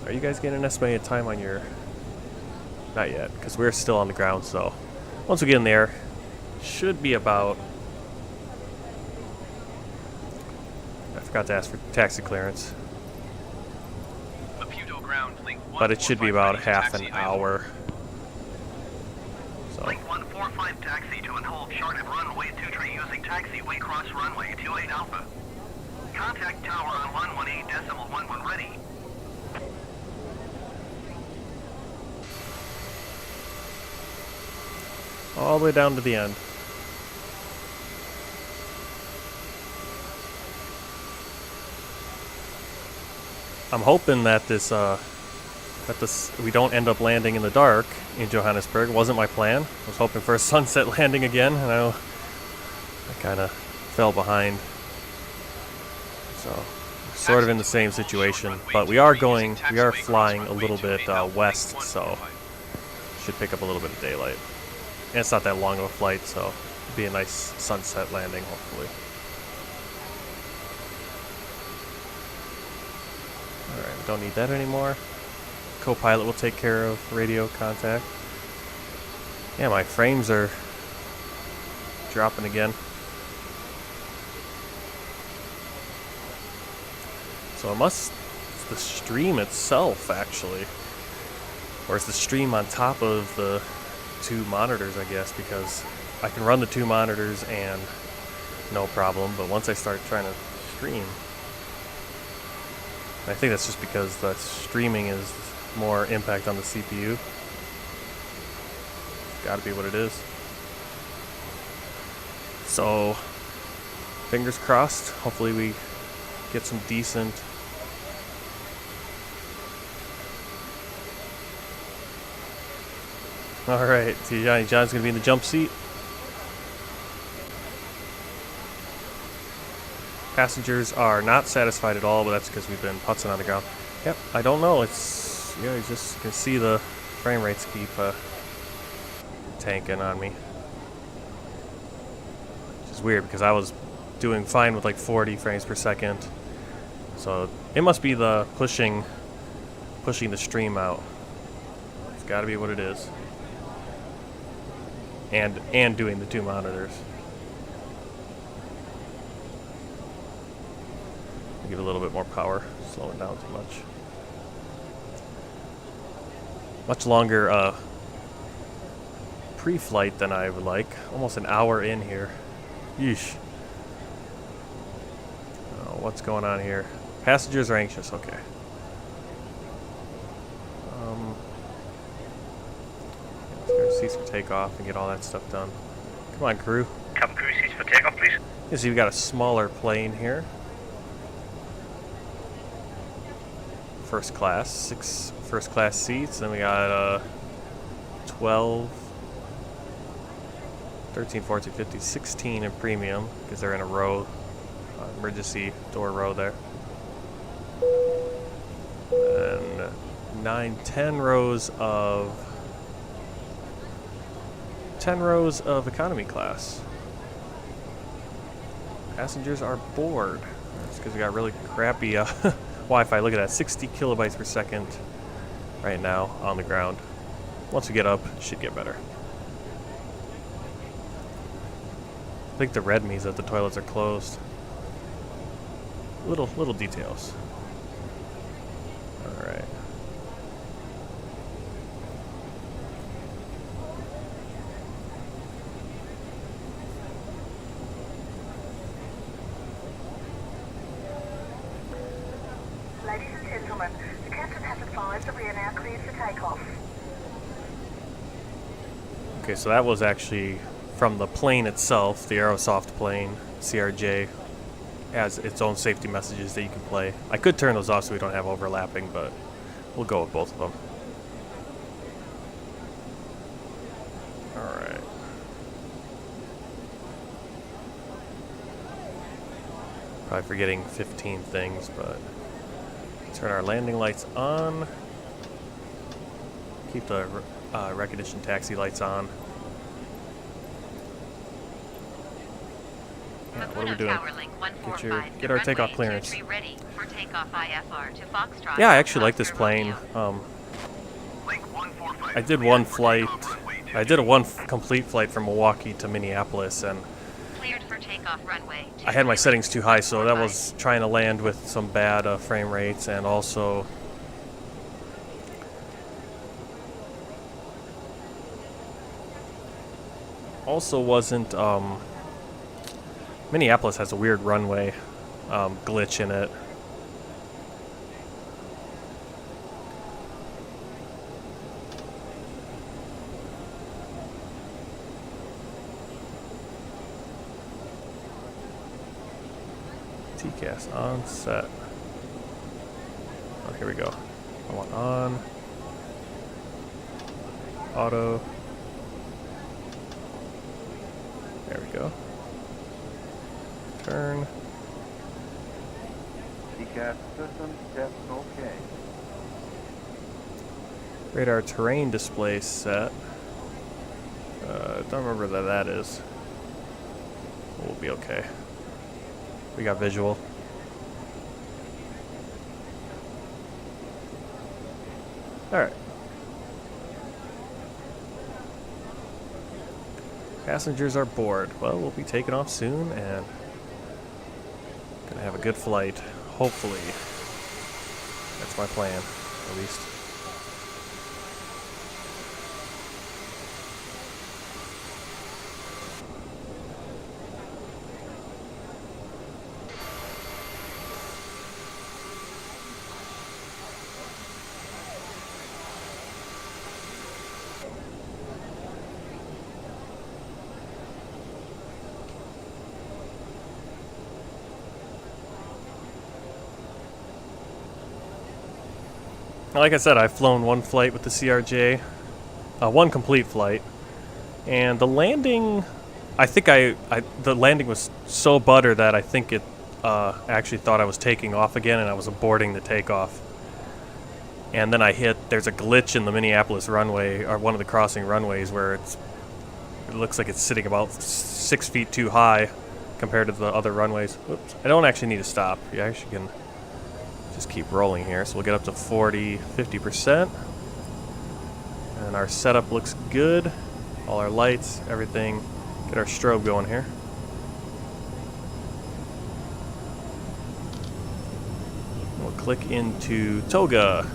Are you guys getting an estimated time on your... Not yet, because we're still on the ground, so... Once we get in there, should be about... I forgot to ask for taxi clearance. Maputo ground, link But it should be about half an hour. So. Link 145 taxi to and hold chart at runway 23 using taxiway cross runway 28 Alpha. Contact tower on 118.11 ready. All the way down to the end. I'm hoping that this we don't end up landing in the dark in Johannesburg. It wasn't my plan. I was hoping for a sunset landing again, and I kind of fell behind. So, sort of in the same situation, but we are flying a little bit west, so should pick up a little bit of daylight. And it's not that long of a flight, so it'll be a nice sunset landing, hopefully. Alright, we don't need that anymore. Co-pilot will take care of radio contact. Yeah, my frames are dropping again. So it's the stream itself, actually. Or it's the stream on top of the two monitors, I guess, because I can run the two monitors and no problem, but once I start trying to stream, I think that's just because the streaming is more impact on the CPU. Gotta be what it is. So, fingers crossed, hopefully we get some decent Alright, see Johnny John's gonna be in the jump seat. Passengers are not satisfied at all, but that's because we've been putzing on the ground. Yep, I don't know, it's, yeah, you just can see the frame rates keep tanking on me. Which is weird because I was doing fine with like 40 frames per second. So it must be the pushing the stream out. It's gotta be what it is. And doing the two monitors. Give it a little bit more power, slow it down too much. Much longer pre-flight than I would like. Almost an hour in here. Yeesh. Oh, what's going on here? Passengers are anxious, okay. Let's go cease for takeoff and get all that stuff done. Come on, crew. Cabin crew, cease for takeoff, please. You see, we got a smaller plane here. First class, 6 first class seats. Then we got 12, 13, 14, 15, 16 in premium because they're in a row, emergency door row there. And 9, 10 rows of economy class. Passengers are bored. That's because we got really crappy Wi-Fi. Look at that, 60 kilobytes per second right now on the ground. Once we get up, it should get better. I think the red means that the toilets are closed. little details. All right. Ladies and gentlemen, the captain has advised that we are now cleared for takeoff. Okay, so that was actually from the plane itself. The Aerosoft plane, CRJ, has its own safety messages that you can play. I could turn those off so we don't have overlapping, but we'll go with both of them. Alright. Probably forgetting 15 things, but turn our landing lights on. Keep the recognition taxi lights on. Yeah, what are we doing? Get our takeoff clearance. Yeah, I actually like this plane. I did one flight. I did a complete flight from Milwaukee to Minneapolis, and I had my settings too high, so that was trying to land with some bad frame rates, and also wasn't Minneapolis has a weird runway glitch in it. TCAS on set. Oh, here we go. I want on. Auto. There we go. Turn. TCAS system test okay. Radar terrain display set. Don't remember what that is. We'll be okay. We got visual. Alright. Passengers are bored. Well, we'll be taking off soon and gonna have a good flight. Hopefully. That's my plan, at least. Like I said, I've flown one flight with the CRJ, one complete flight, and the landing, I think the landing was so butter that I think it actually thought I was taking off again, and I was aborting the takeoff. And then there's a glitch in the Minneapolis runway, or one of the crossing runways, where it looks like it's sitting about 6 feet too high compared to the other runways. Oops, I don't actually need to stop. You actually can just keep rolling here. So we'll get up to 50%. And our setup looks good. All our lights, everything. Get our strobe going here. We'll click into Toga.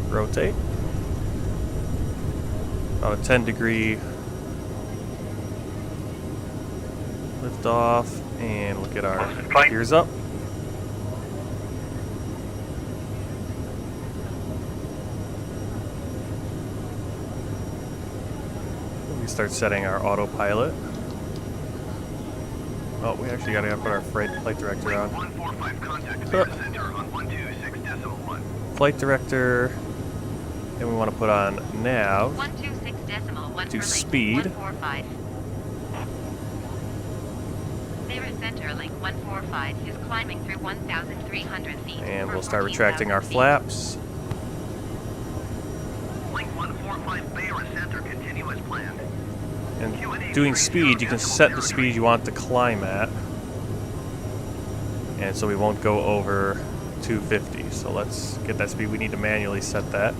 Rotate. About a 10-degree lift off, and we'll get our gears up. We start setting our autopilot. Oh, we actually got to put our flight director on. 145 contact center on 126.1. Flight director, and we want to put on nav 126.1 to speed. 145. Clear center link 145 is climbing through 1,300 feet. And we'll start retracting our flaps. Link 145 Beira Center continue as planned. And doing speed, you can set the speed you want to climb at. And so we won't go over 250. So let's get that speed. We need to manually set that.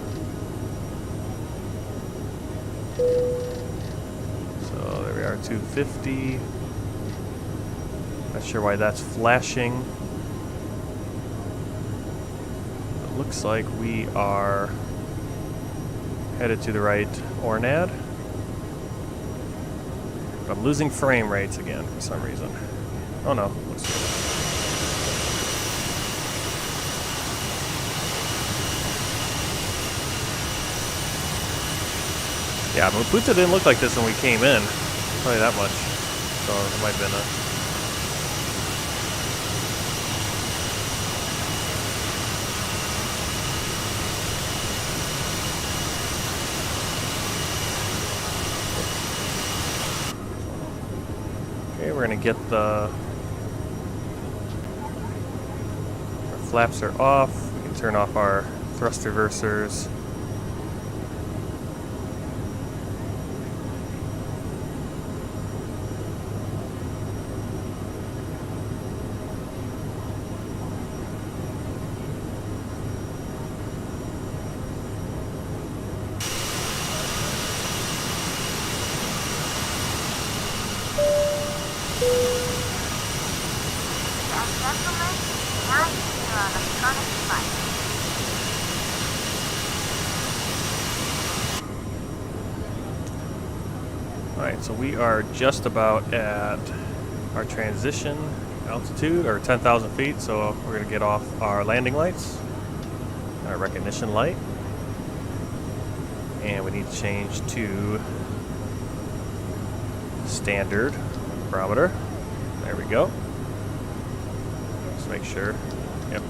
So there we are, 250. Not sure why that's flashing. It looks like we are headed to the right RNAV. But I'm losing frame rates again for some reason. Oh no, looks good. Yeah, Maputo didn't look like this when we came in. I'll tell you that much. So it might have been a... Okay, we're gonna get the... Our flaps are off. We can turn off our thrust reversers. Alright, so we are just about at our transition altitude, or 10,000 feet, so we're going to get off our landing lights, our recognition light, and we need to change to standard barometer. There we go. Just make sure. Yep.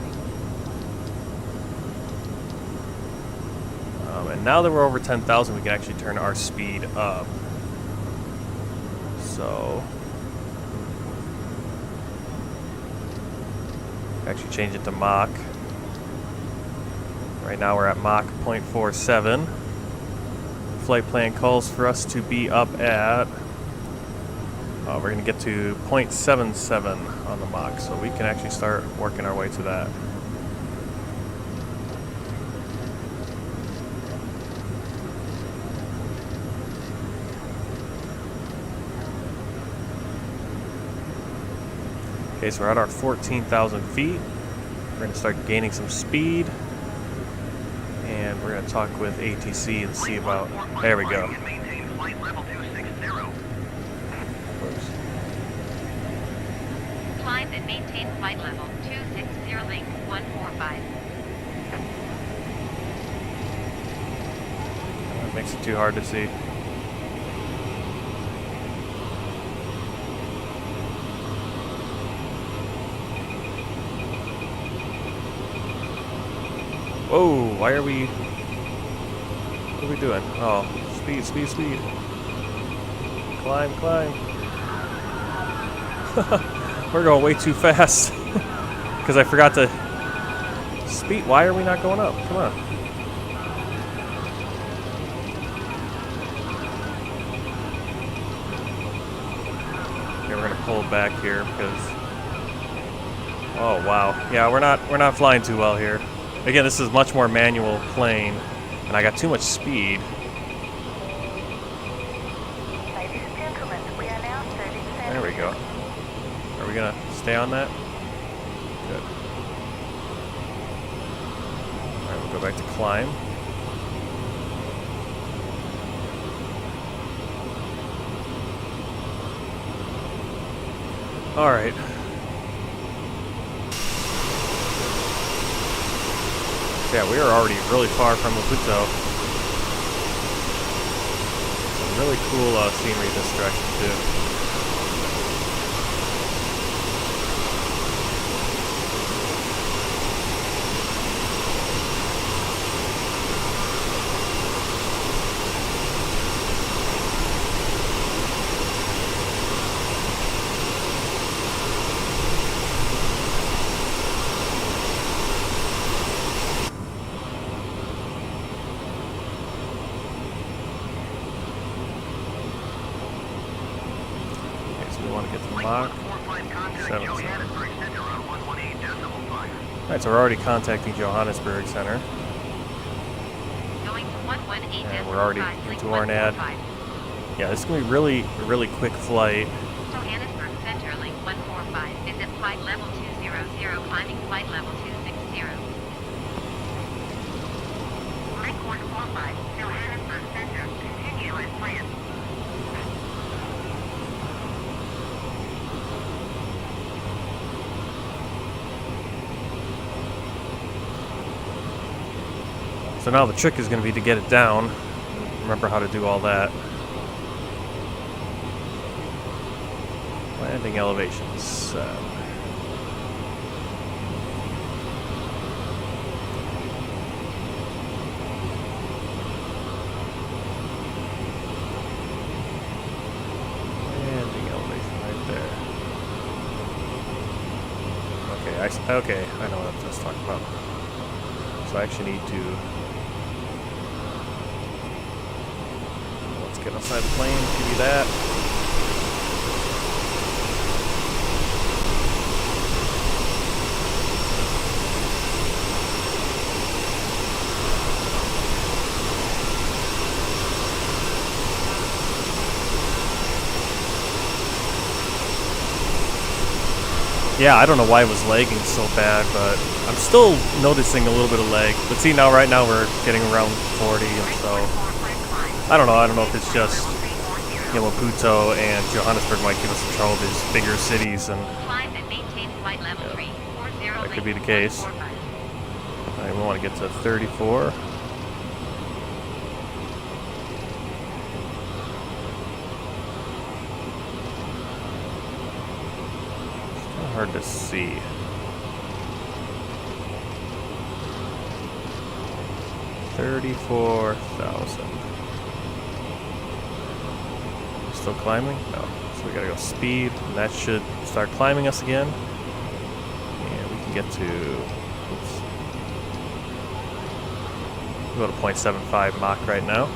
And now that we're over 10,000, we can actually turn our speed up. So, actually change it to Mach. Right now we're at Mach 0.47. Flight plan calls for us to be up at, we're going to get to 0.77 on the Mach, so we can actually start working our way to that. Okay, so we're at our 14,000 feet. We're going to start gaining some speed. And we're going to talk with ATC and see about... There we go. Oops. Climb and maintain flight level 260 link 145. That makes it too hard to see. Whoa, why are we... What are we doing? Oh, speed, speed, speed. Climb, climb. We're going way too fast. Because I forgot to... Speed, why are we not going up? Come on. Okay, we're going to pull back here because... Oh, wow. Yeah, we're not flying too well here. Again, this is much more manual plane, and I got too much speed. Ladies and gentlemen, we are now 30 seconds. There we go. Are we gonna stay on that? Good. Alright, we'll go back to climb. Alright. Yeah, we are already really far from Maputo. Some really cool scenery this direction too. Mach 145 contact 7. Johannesburg Center on 118.5. Alright, so we're already contacting Johannesburg Center. Going to 118.5. And we're already into RNAV. Yeah, this is going to be really, a really quick flight. Johannesburg Center, link 145. Visit flight level 200, climbing flight level 260. Link 145, Johannesburg Center, continue as planned. So now the trick is going to be to get it down. Remember how to do all that. Landing elevation 7. Landing elevation right there. Okay, I know what I was talking about. So I actually need to... Let's get outside the plane, give you that. Yeah, I don't know why it was lagging so bad, but I'm still noticing a little bit of lag. But see, right now we're getting around 40, and so I don't know if it's just, you know, Maputo and Johannesburg might give us some trouble. These bigger cities, and that could be the case. All right, we want to get to 34. Hard to see. 34,000. Still climbing? No. So we gotta go speed, and that should start climbing us again. And we can get to, oops. We'll go to 0.75 Mach right now.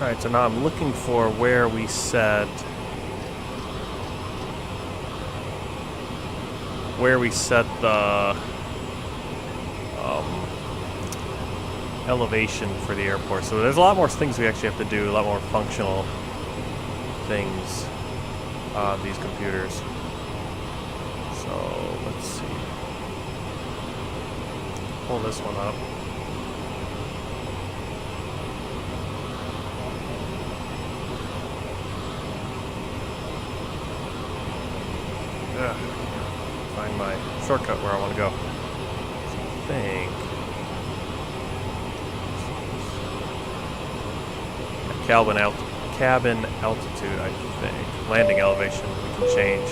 Alright, so now I'm looking for where we set the elevation for the airport. So there's a lot more things we actually have to do, a lot more functional things on these computers. So let's see. Pull this one up. Find my shortcut where I want to go. So I think cabin altitude, I think. Landing elevation we can change.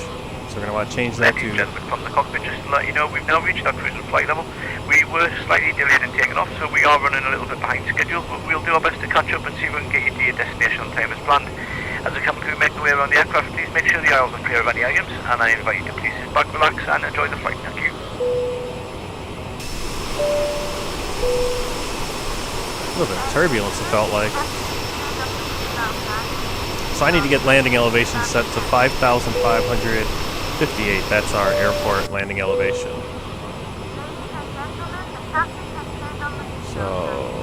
So we're going to want to change that Ladies and to... gentlemen, from the cockpit, just to let you know, we've now reached our cruise and flight level. We were slightly delayed in taking off, so we are running a little bit behind schedule, but we'll do our best to catch up and see if we can get you to your destination on time as planned. As the cabin crew make their way around the aircraft, please make sure the aisles are clear of any items, and I invite you to please sit back, relax, and enjoy the flight. Thank you. A little bit of turbulence, it felt like. So I need to get landing elevation set to 5,558. That's our airport landing elevation. So...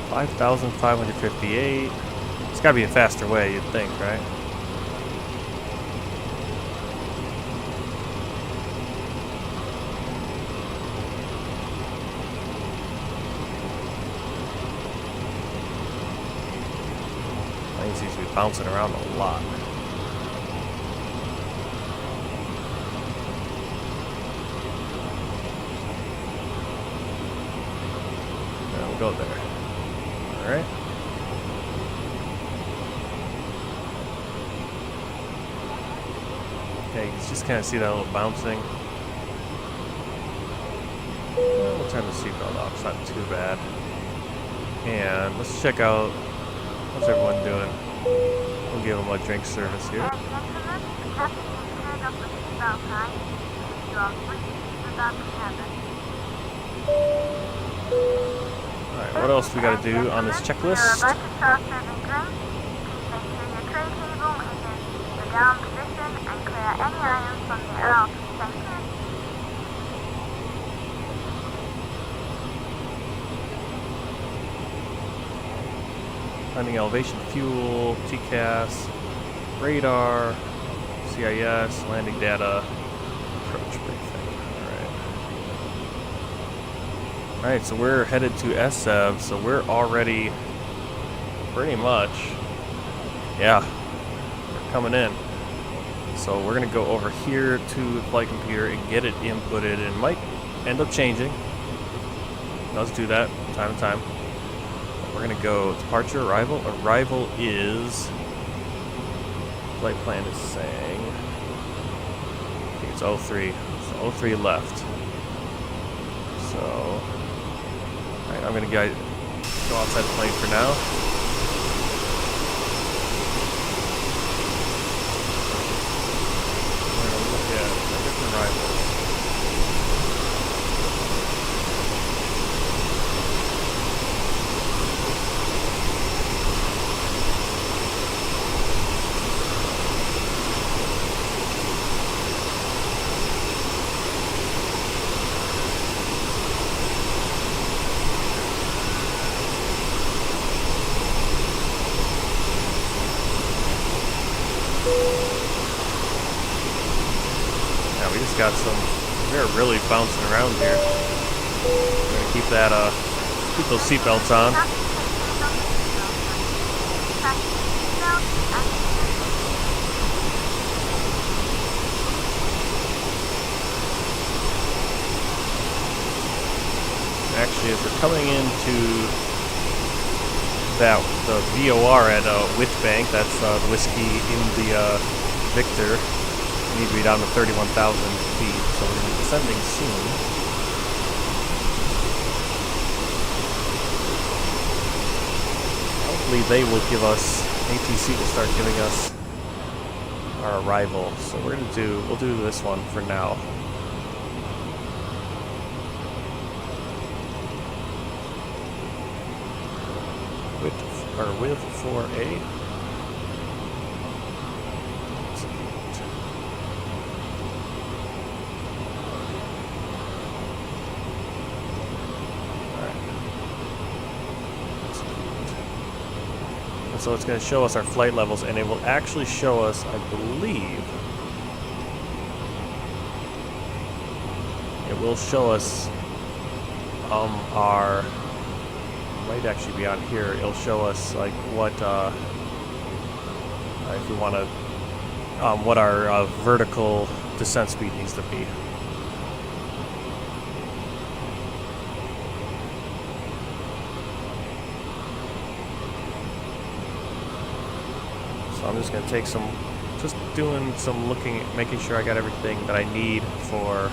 5,558. It's got to be a faster way, you'd think, right? Plane seems to be bouncing around a lot. Now we'll go there. Alright. Okay, you can just kind of see that little bouncing. We'll turn the seatbelt off, it's not too bad. And let's check out, what's everyone doing? We'll give them a drink service here. Alright, what else we gotta do on this checklist? Landing elevation, fuel, TCAS, radar, CIS, landing data, approach briefing. Alright, so we're headed to SEV, so we're already pretty much, yeah, we're coming in. So we're going to go over here to the flight computer and get it inputted, and it might end up changing. It does do that from time to time. We're going to go departure, arrival. Arrival is, flight plan is saying, I think it's 03. So 03 left. So, alright, I'm going to go outside the plane for now. We're going to look at different arrivals. Got some, we're really bouncing around here. We're gonna keep that, keep those seatbelts on. Actually, as we're coming into that, the VOR at Witchbank, that's the Whiskey India Victor. We need to be down to 31,000 feet, so we're going to be descending soon. Hopefully they will give us, ATC will start giving us our arrival. So we're going to do, we'll do this one for now. With 4A. So it's going to show us our flight levels, and it will actually show us, I believe, it will show us our, might actually be on here, it'll show us like what, if we want to what our vertical descent speed needs to be. So I'm just going to take some, just doing some looking, making sure I got everything that I need for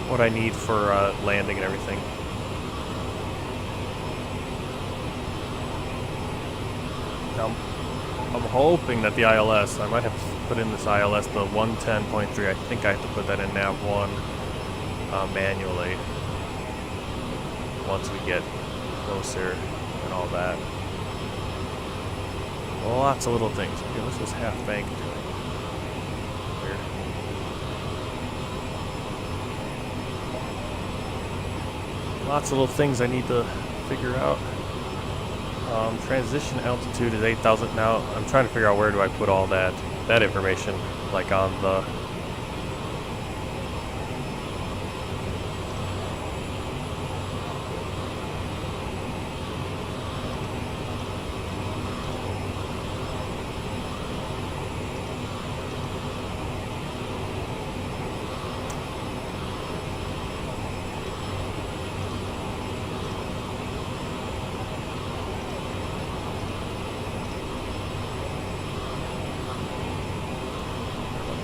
what I need for landing and everything. Now, I'm hoping that the ILS, I might have put in this ILS, the 110.3, I think I have to put that in nav1 manually once we get closer and all that. Lots of little things. Okay, what's this half bank doing? Weird. Lots of little things I need to figure out. Transition altitude is 8,000. Now I'm trying to figure out where do I put all that information, like on the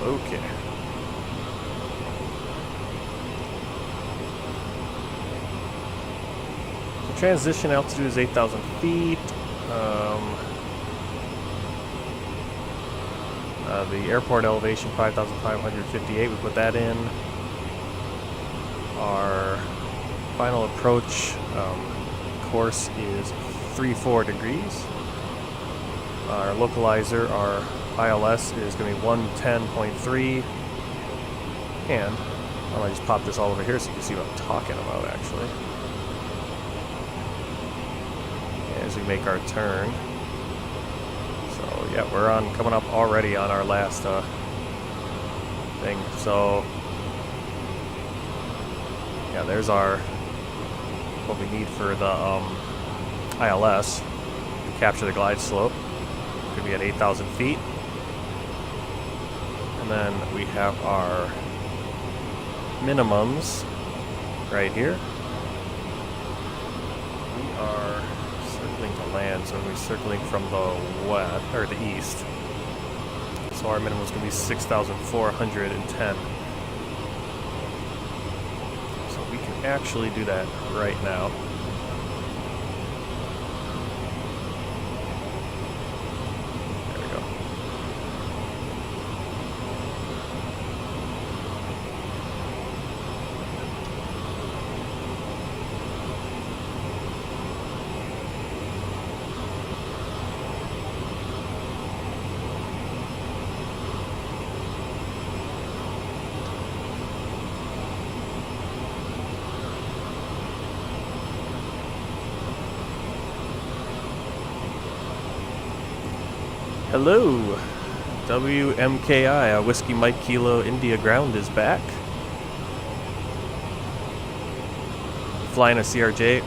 okay. So transition altitude is 8,000 feet. The airport elevation 5,558. We put that in. Our final approach course is 34 degrees. Our localizer, our ILS is going to be 110.3, and I might just pop this all over here so you can see what I'm talking about actually. As we make our turn. So yeah, we're on coming up already on our last thing. So yeah, there's our what we need for the ILS to capture the glide slope. Could be at 8,000 feet. And then we have our minimums right here. We are circling to land, so we're circling from the west or the east. So our minimum is going to be 6,410. So we can actually do that right now. Hello, WMKI, Whiskey Mike Kilo India Ground is back. Flying a CRJ.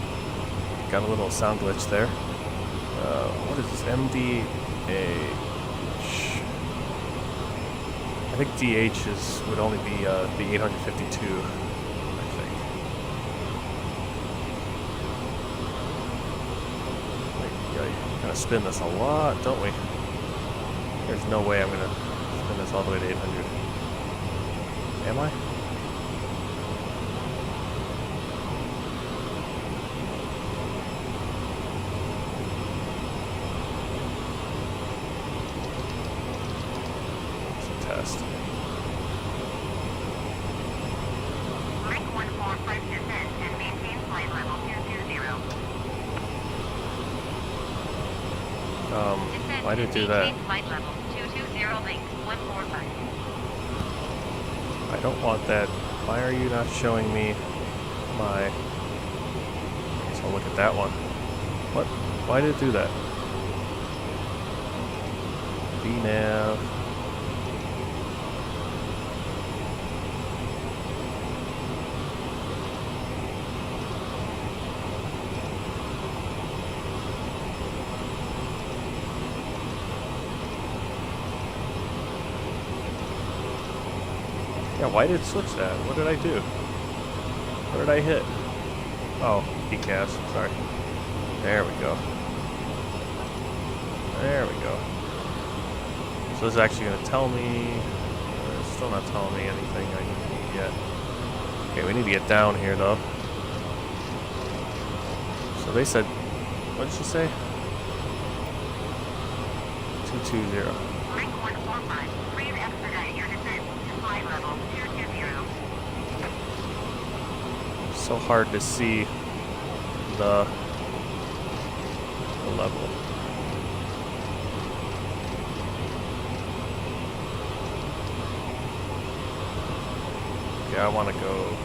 Got a little sound glitch there. What is this? MDH. I think DH would only be the 852, I think. We gotta spin this a lot, don't we? There's no way I'm going to spin this all the way to 800. Am I? It's a test. Rank 145 descent and maintain flight level 220. Why did it do that? Flight level 220 link 145. I don't want that. Why are you not showing me my... So look at that one. What? Why did it do that? V-Nav. why did it switch that? What did I do? What did I hit? Oh, decaf, sorry. There we go. There we go. So this is actually going to tell me... It's still not telling me anything I need yet. Okay, we need to get down here though. So they said... What did she say? 220. Link 145, please expedite your descent to flight level 220. So hard to see the level. Okay, I want to go.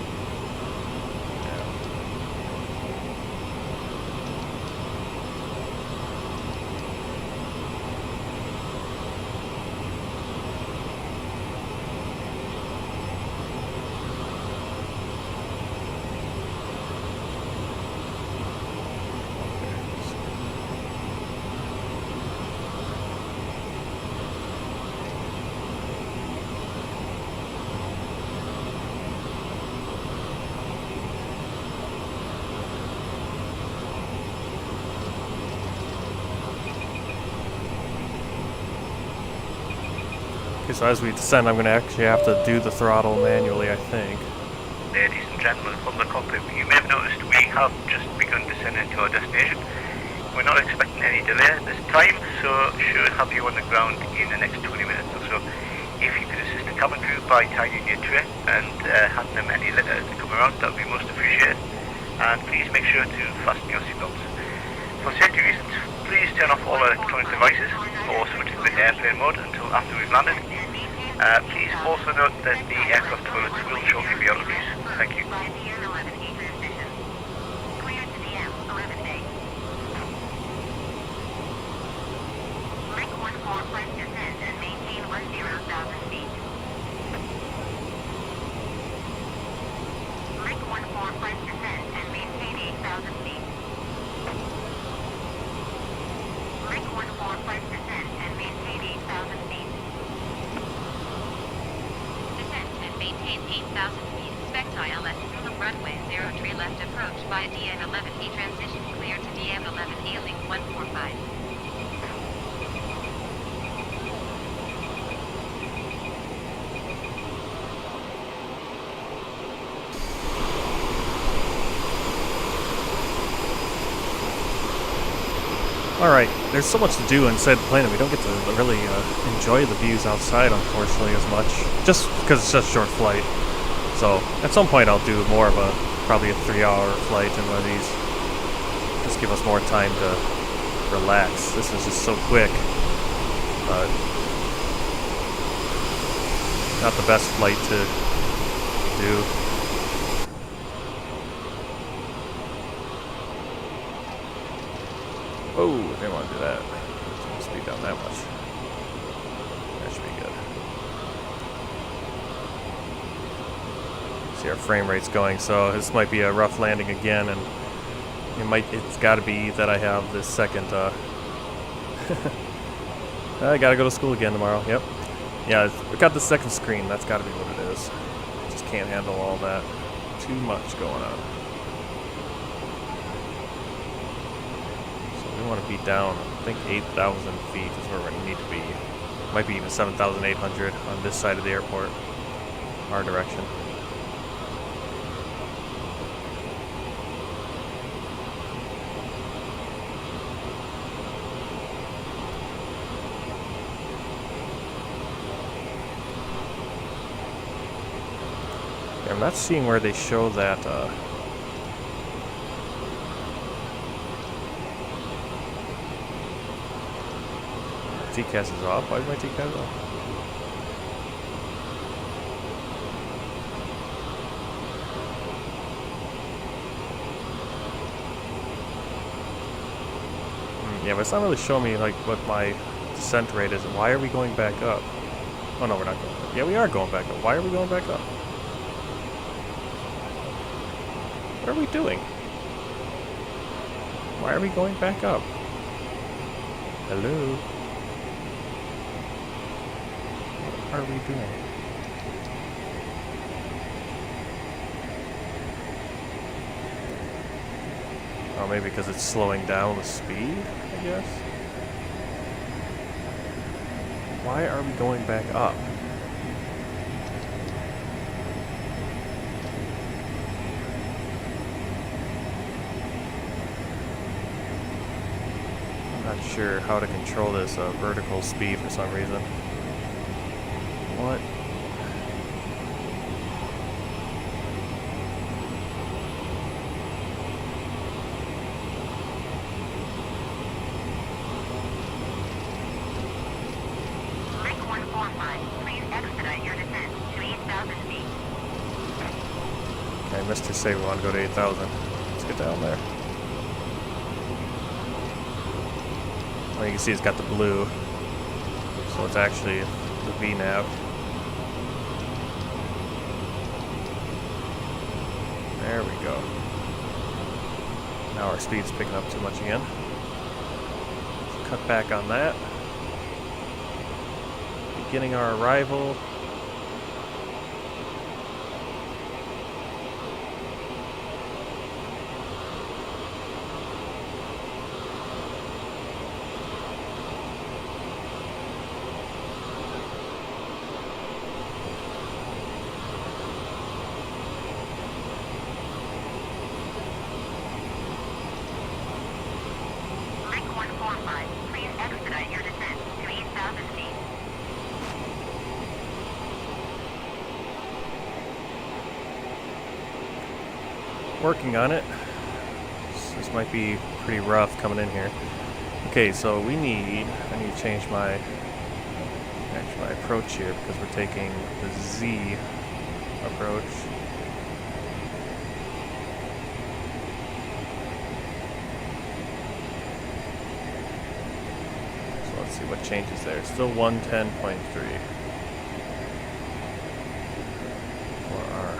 Okay, so as we descend, I'm going to actually have to do the throttle manually, I think. Ladies and gentlemen from the cockpit, you may have noticed we have just begun descending to our destination. We're not expecting any delay at this time, so should have you on the ground in the next 20 minutes or so. If you could assist the cabin crew by tidying your tray and hand them any litter to come around, that would be most appreciated. And please make sure to fasten your seatbelts. For safety reasons, please turn off all electronic devices or switch to the airplane mode until after we've landed. Please also note that the aircraft toilets will shortly be out of use. Thank you. Alright, there's so much to do inside the plane and we don't get to really enjoy the views outside, unfortunately, as much. Just because it's such a short flight. So, at some point I'll do more of probably a 3-hour flight in one of these. Just give us more time to relax. This is just so quick. Not the best flight to do. Oh, didn't want to do that. Didn't speed down that much. That should be good. See our frame rate's going, so this might be a rough landing again, and it's got to be that I have this second. I gotta go to school again tomorrow. Yep. Yeah, we got the second screen. That's got to be what it is. Just can't handle all that. Too much going on. We want to be down, I think 8,000 feet is where we're going to need to be. Might be even 7,800 on this side of the airport, our direction. Yeah, I'm not seeing where they show that TCAS is off. Why is my TCAS off? Yeah, but it's not really showing me like what my descent rate is. Why are we going back up? Oh no, we're not going back. Yeah, we are going back up. Why are we going back up? What are we doing? Why are we going back up? Hello? What are we doing? Oh, maybe because it's slowing down the speed, I guess. Why are we going back up? I'm not sure how to control this vertical speed for some reason. What? I missed to say we want to go to 8,000. Let's get down there. Well, you can see it's got the blue, so it's actually the V-Nav. There we go. Now our speed's picking up too much again. Let's cut back on that. Beginning our arrival. Working on it. This might be pretty rough coming in here. Okay, so I need to change my approach here because we're taking the Z approach. So let's see what changes there. Still 110.3. Or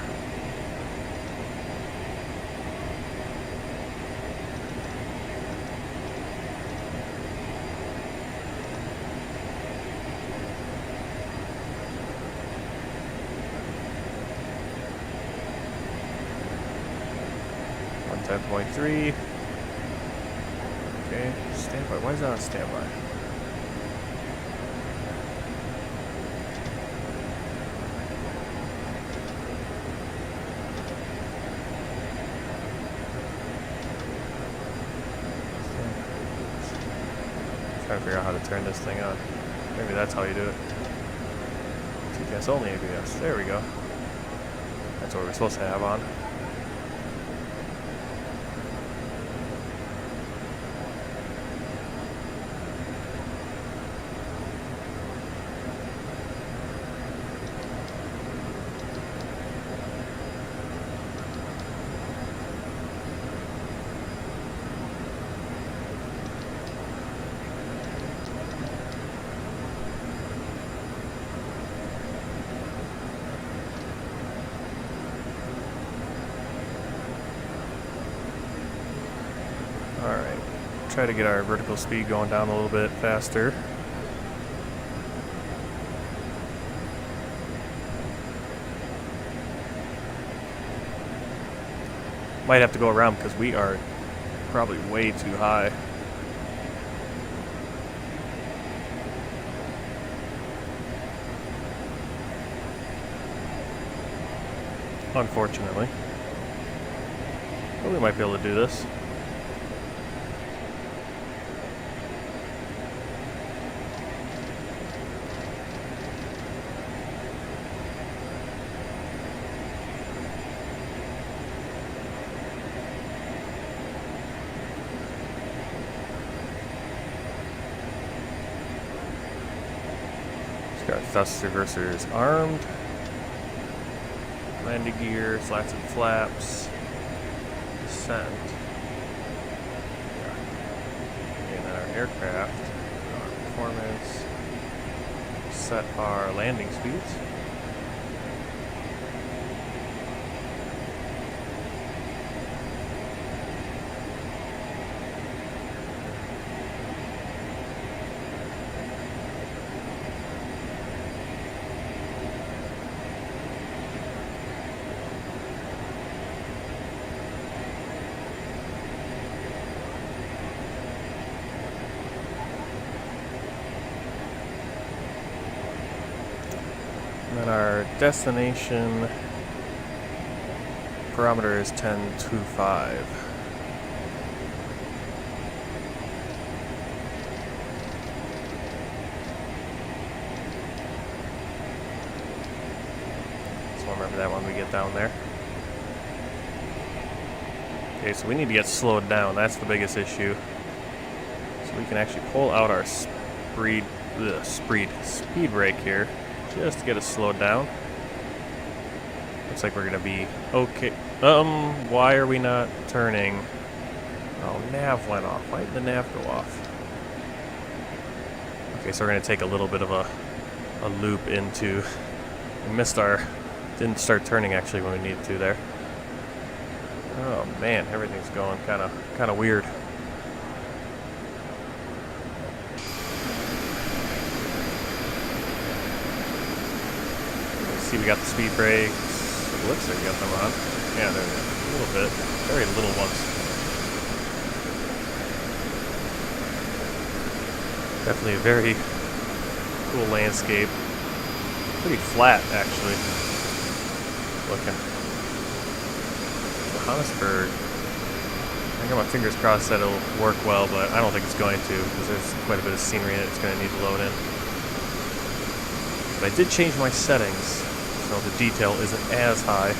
10.3. Okay, standby. Why is that on standby? Trying to figure out how to turn this thing on. Maybe that's how you do it. TTS only ABS. There we go. That's what we're supposed to have on. Alright, try to get our vertical speed going down a little bit faster. Might have to go around because we are probably way too high. Unfortunately. But we might be able to do this. Got thrust reversers armed, landing gear, slats and flaps, descent, and our aircraft, our performance, set our landing speeds. And then our destination parameter is 1025. So remember that when we get down there. Okay, so we need to get slowed down. That's the biggest issue. So we can actually pull out our speed brake here just to get us slowed down. Looks like we're gonna be okay. Why are we not turning? Oh, nav went off. Why did the nav go off? Okay, so we're gonna take a little bit of a loop into. We missed our. Didn't start turning actually when we needed to there. Oh man, everything's going kind of weird. See, we got the speed brakes. It looks like we got them on. Yeah, they're a little bit, very little ones. Definitely a very cool landscape. Pretty flat, actually. Looking. Johannesburg. I got my fingers crossed that it'll work well, but I don't think it's going to because there's quite a bit of scenery that it's going to need to load in. But I did change my settings, so the detail isn't as high.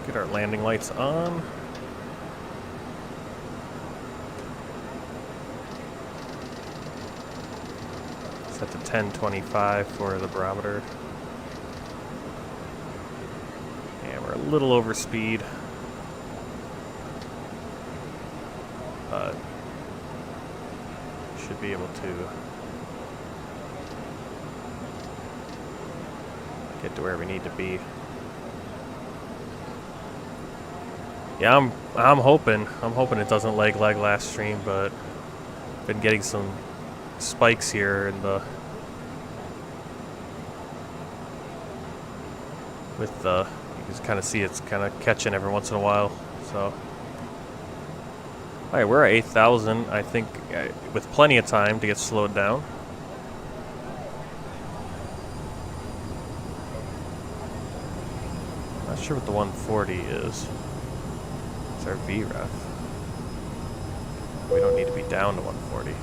Get our landing lights on. Set to 1025 for the barometer. And we're a little over speed. But should be able to get to where we need to be. Yeah, I'm hoping it doesn't lag last stream, but been getting some spikes here in the with the you can kind of see it's kind of catching every once in a while. So, all right, we're at 8,000. I think with plenty of time to get slowed down. Not sure what the 140 is. It's our V-Ref. We don't need to be down to 140.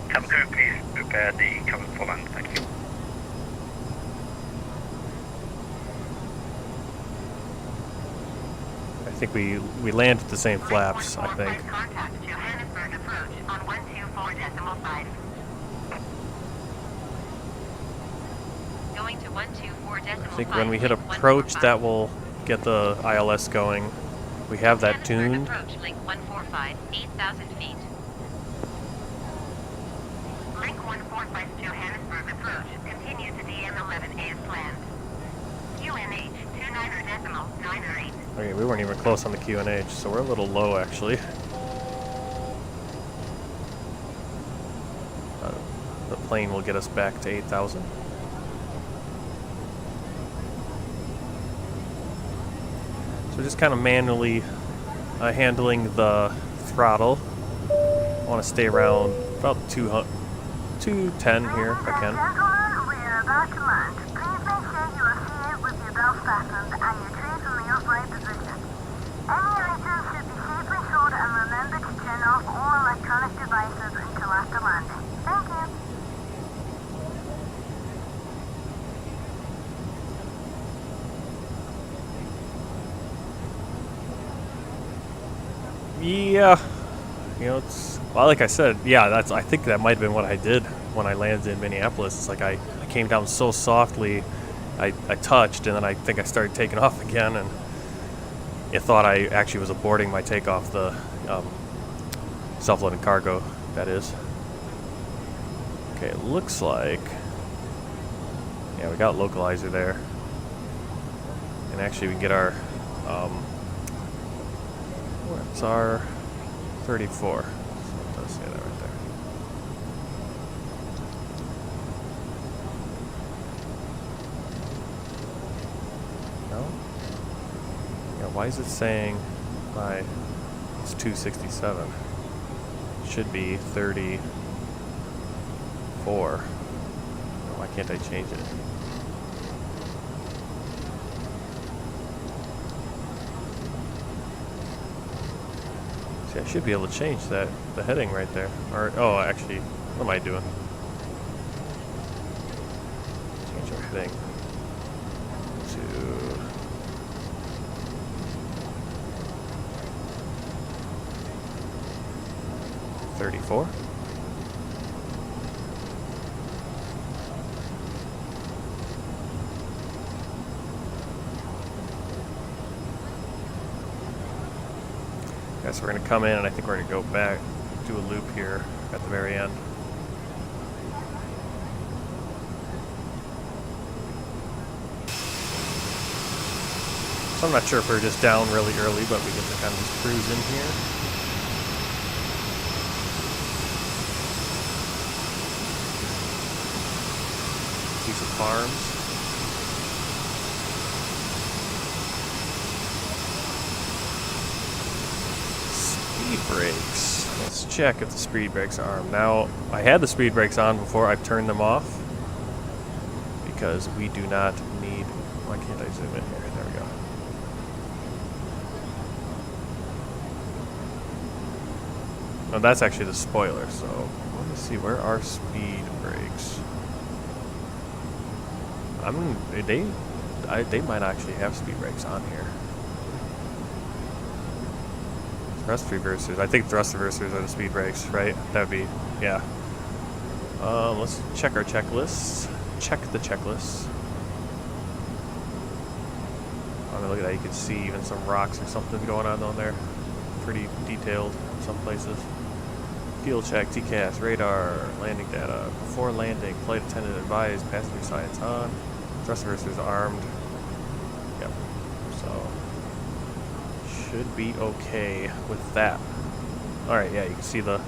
Cabin crew, please prepare the cabin for land. Thank you. I think we land with the same flaps, I think. Contact Johannesburg approach on 124.5. Going to 124.5. I think when we hit approach, that will get the ILS going. We have that tuned. Approach link 145, 8,000 feet. Link 145 Johannesburg approach. Continue to DM11 as planned. QNH 29.98. Okay, we weren't even close on the QNH, so we're a little low actually. The plane will get us back to 8,000. So just kind of manually handling the throttle. I want to stay around about 210 here if I can. Gentlemen, we are about to land. Please make sure you are seated with your belt fastened and your trays in the upright position. Any items should be safely stored and remember to turn off all electronic devices until after landing. Thank you. Yeah, you know, it's well, like I said, yeah, I think that might have been what I did when I landed in Minneapolis. It's like I came down so softly, I touched, and then I think I started taking off again, and it thought I actually was aborting my takeoff, the self-loading cargo, that is. Okay, it looks like Yeah, we got localizer there. And actually we can get our, what's our 34? So it does say that right there. No? Yeah, why is it saying it's 267? It should be 34. Why can't I change it? See, I should be able to change the heading right there. Or, oh, actually, what am I doing? Change our heading to 34. Okay, so we're going to come in, and I think we're going to go back, do a loop here at the very end. So I'm not sure if we're just down really early, but we get to kind of just cruise in here. See some farms. Speed brakes. Let's check if the speed brakes are armed. Now, I had the speed brakes on before. I've turned them off because we do not need. Why can't I zoom in here? There we go. Oh, that's actually the spoiler. So let me see, where are speed brakes? They might actually have speed brakes on here. Thrust reversers. I think thrust reversers are the speed brakes, right? That would be, yeah. Let's check our checklists. Check the checklists. Oh, look at that. You can see even some rocks or something going on down there. Pretty detailed in some places. Fuel check, TCAS, radar, landing data. Before landing, flight attendant advised, passenger science on. Thrust reversers armed. Yep. So should be okay with that. Alright, yeah, you can see the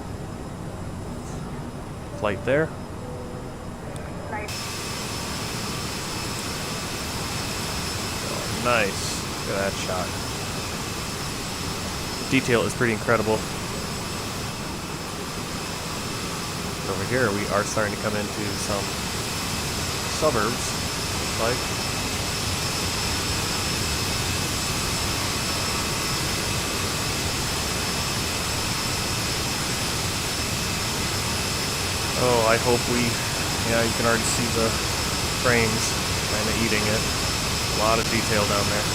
flight there. Oh, nice. Look at that shot. Detail is pretty incredible. Over here we are starting to come into some suburbs, looks like. Oh, I hope yeah, you can already see the frames kind of eating it. A lot of detail down there.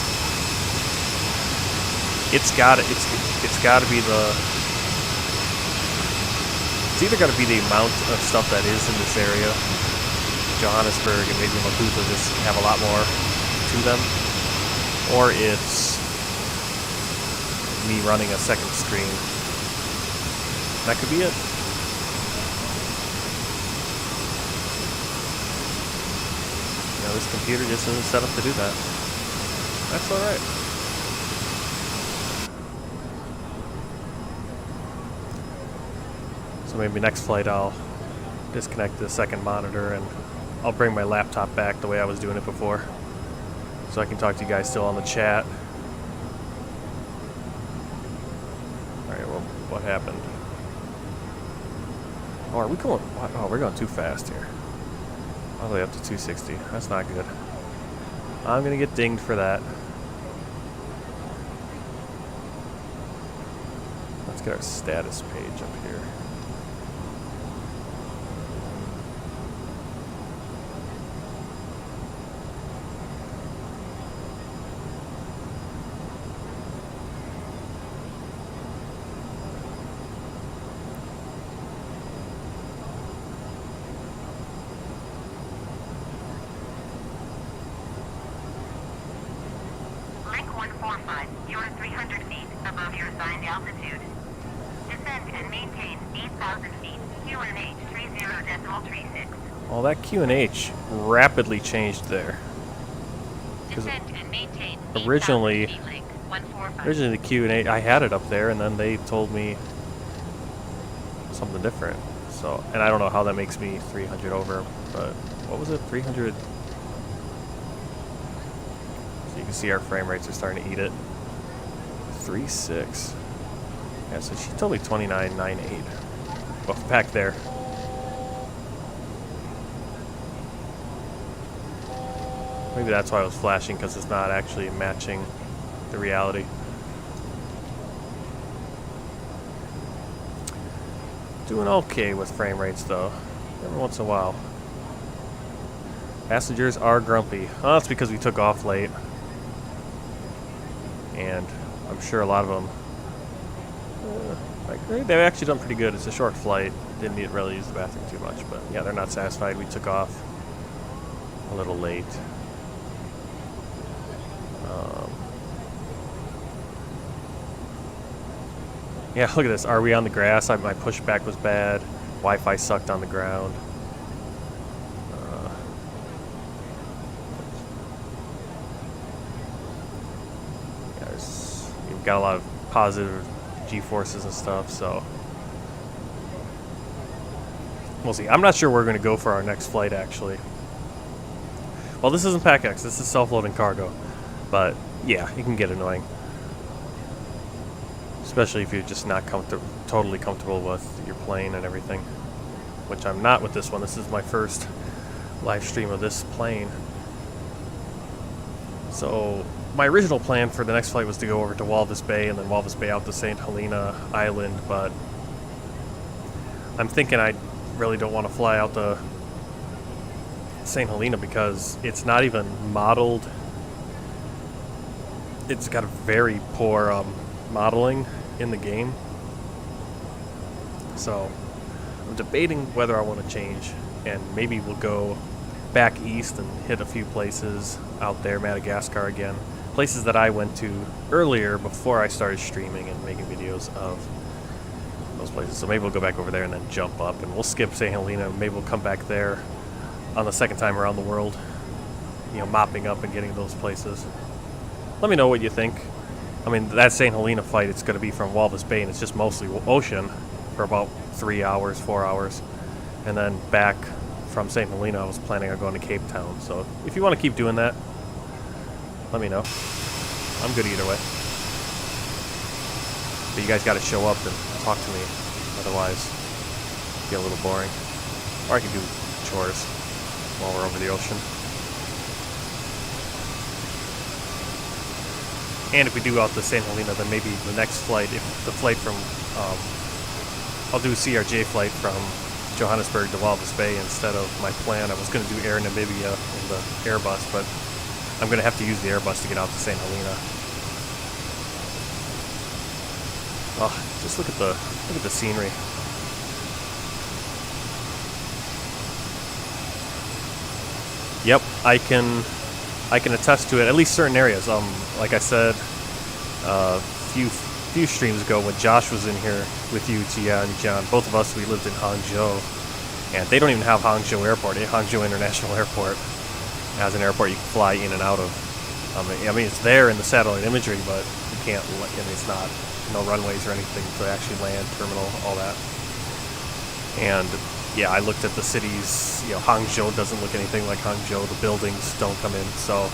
It's gotta be it's either got to be the amount of stuff that is in this area. Johannesburg and maybe Maputo just have a lot more to them. Or it's me running a second screen. That could be it. Now this computer just isn't set up to do that. That's alright. So maybe next flight I'll disconnect the second monitor and I'll bring my laptop back the way I was doing it before, so I can talk to you guys still on the chat. Alright, well, what happened? Oh, are we going? Oh, we're going too fast here. All the way up to 260. That's not good. I'm gonna get dinged for that. Let's get our status page up here. You're 300 feet above your assigned altitude. Descend and maintain 8,000 feet. QNH 30.36. Well, that QNH rapidly changed there. Because Descend and maintain originally 8,000 feet link, 145. the QNH, I had it up there, and then they told me something different. So, and I don't know how that makes me 300 over, but what was it? 300. So you can see our frame rates are starting to eat it. 3.6. Yeah, so she told me 29.98. Well, back there. Maybe that's why I was flashing, because it's not actually matching the reality. Doing okay with frame rates though, every once in a while. Passengers are grumpy. Oh, that's because we took off late. And I'm sure a lot of them, they've actually done pretty good. It's a short flight. Didn't really use the bathroom too much, but yeah, they're not satisfied. We took off a little late. Yeah, look at this. Are we on the grass? My pushback was bad. Wi-Fi sucked on the ground. You've got a lot of positive G-forces and stuff, so we'll see. I'm not sure we're going to go for our next flight, actually. Well, this isn't PACX. This is self-loading cargo. But, yeah, it can get annoying. Especially if you're just not totally comfortable with your plane and everything. Which I'm not with this one. This is my first live stream of this plane. So, my original plan for the next flight was to go over to Walvis Bay and then Walvis Bay out to St. Helena Island, but I'm thinking I really don't want to fly out to St. Helena because it's not even modeled. It's got a very poor modeling in the game. So I'm debating whether I want to change, and maybe we'll go back east and hit a few places out there, Madagascar again. Places that I went to earlier before I started streaming and making videos of those places. So maybe we'll go back over there and then jump up, and we'll skip St. Helena. Maybe we'll come back there on the second time around the world, you know, mopping up and getting those places. Let me know what you think. I mean, that St. Helena flight, it's going to be from Walvis Bay, and it's just mostly ocean for about 3 hours, 4 hours. And then back from St. Helena, I was planning on going to Cape Town. So if you want to keep doing that, let me know. I'm good either way. But you guys got to show up and talk to me. Otherwise, it'll get a little boring. Or I can do chores while we're over the ocean. And if we do go out to St. Helena, then maybe the next flight, if the flight from, I'll do a CRJ flight from Johannesburg to Walvis Bay instead of my plan. I was going to do Air Namibia in the Airbus, but I'm going to have to use the Airbus to get out to St. Helena. Oh, just look at the scenery. Yep, I can attest to it. At least certain areas. Like I said, a few streams ago when Josh was in here with you, Tia and John, both of us, we lived in Hangzhou, and they don't even have Hangzhou Airport. Hangzhou International Airport has an airport you can fly in and out of. I mean, it's there in the satellite imagery, but you can't. I mean, it's not no runways or anything to actually land, terminal, all that. And yeah, I looked at the cities. You know, Hangzhou doesn't look anything like Hangzhou. The buildings don't come in. So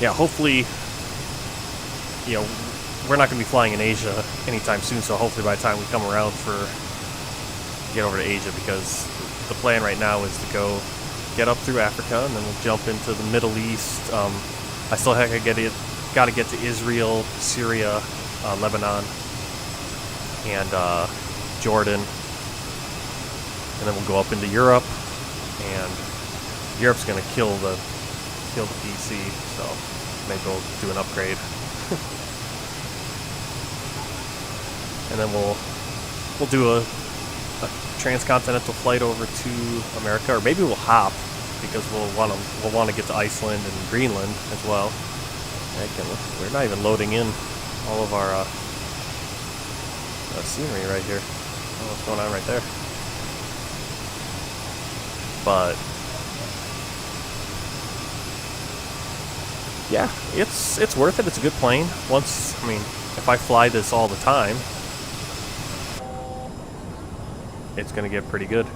yeah, hopefully, you know, we're not going to be flying in Asia anytime soon. So hopefully by the time we come around get over to Asia, because the plan right now is to go get up through Africa, and then we'll jump into the Middle East. I still got to get to Israel, Syria, Lebanon, and Jordan, and then we'll go up into Europe. And Europe's going to kill the PC, so maybe we'll do an upgrade. And then we'll do a transcontinental flight over to America, or maybe we'll hop, because we'll want to get to Iceland and Greenland as well. We're not even loading in all of our scenery right here. Oh, what's going on right there? but yeah, it's worth it. It's a good plane. Once, I mean, if I fly this all the time, it's gonna get pretty good.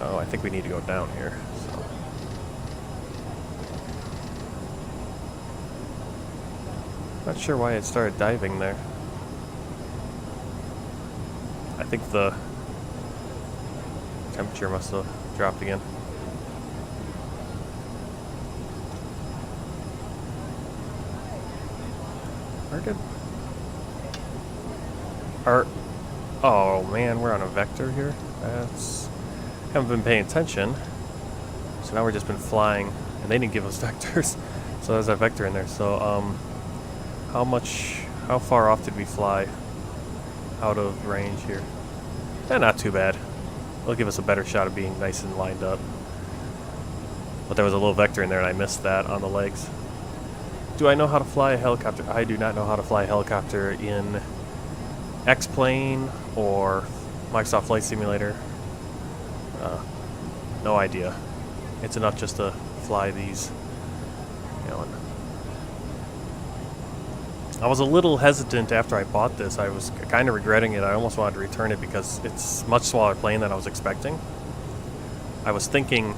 Oh, I think we need to go down here. So. Not sure why it started diving there. I think the temperature must have dropped again. Where did our... Oh man, we're on a vector here. That's... Haven't been paying attention. So now we've just been flying, and they didn't give us vectors. So there's that vector in there. So how far off did we fly out of range here? Not too bad. It'll give us a better shot of being nice and lined up. But there was a little vector in there and I missed that on the legs. Do I know how to fly a helicopter? I do not know how to fly a helicopter in X-Plane or Microsoft Flight Simulator. No idea. It's enough just to fly these. You know, I was a little hesitant after I bought this. I was kind of regretting it. I almost wanted to return it because it's a much smaller plane than I was expecting. I was thinking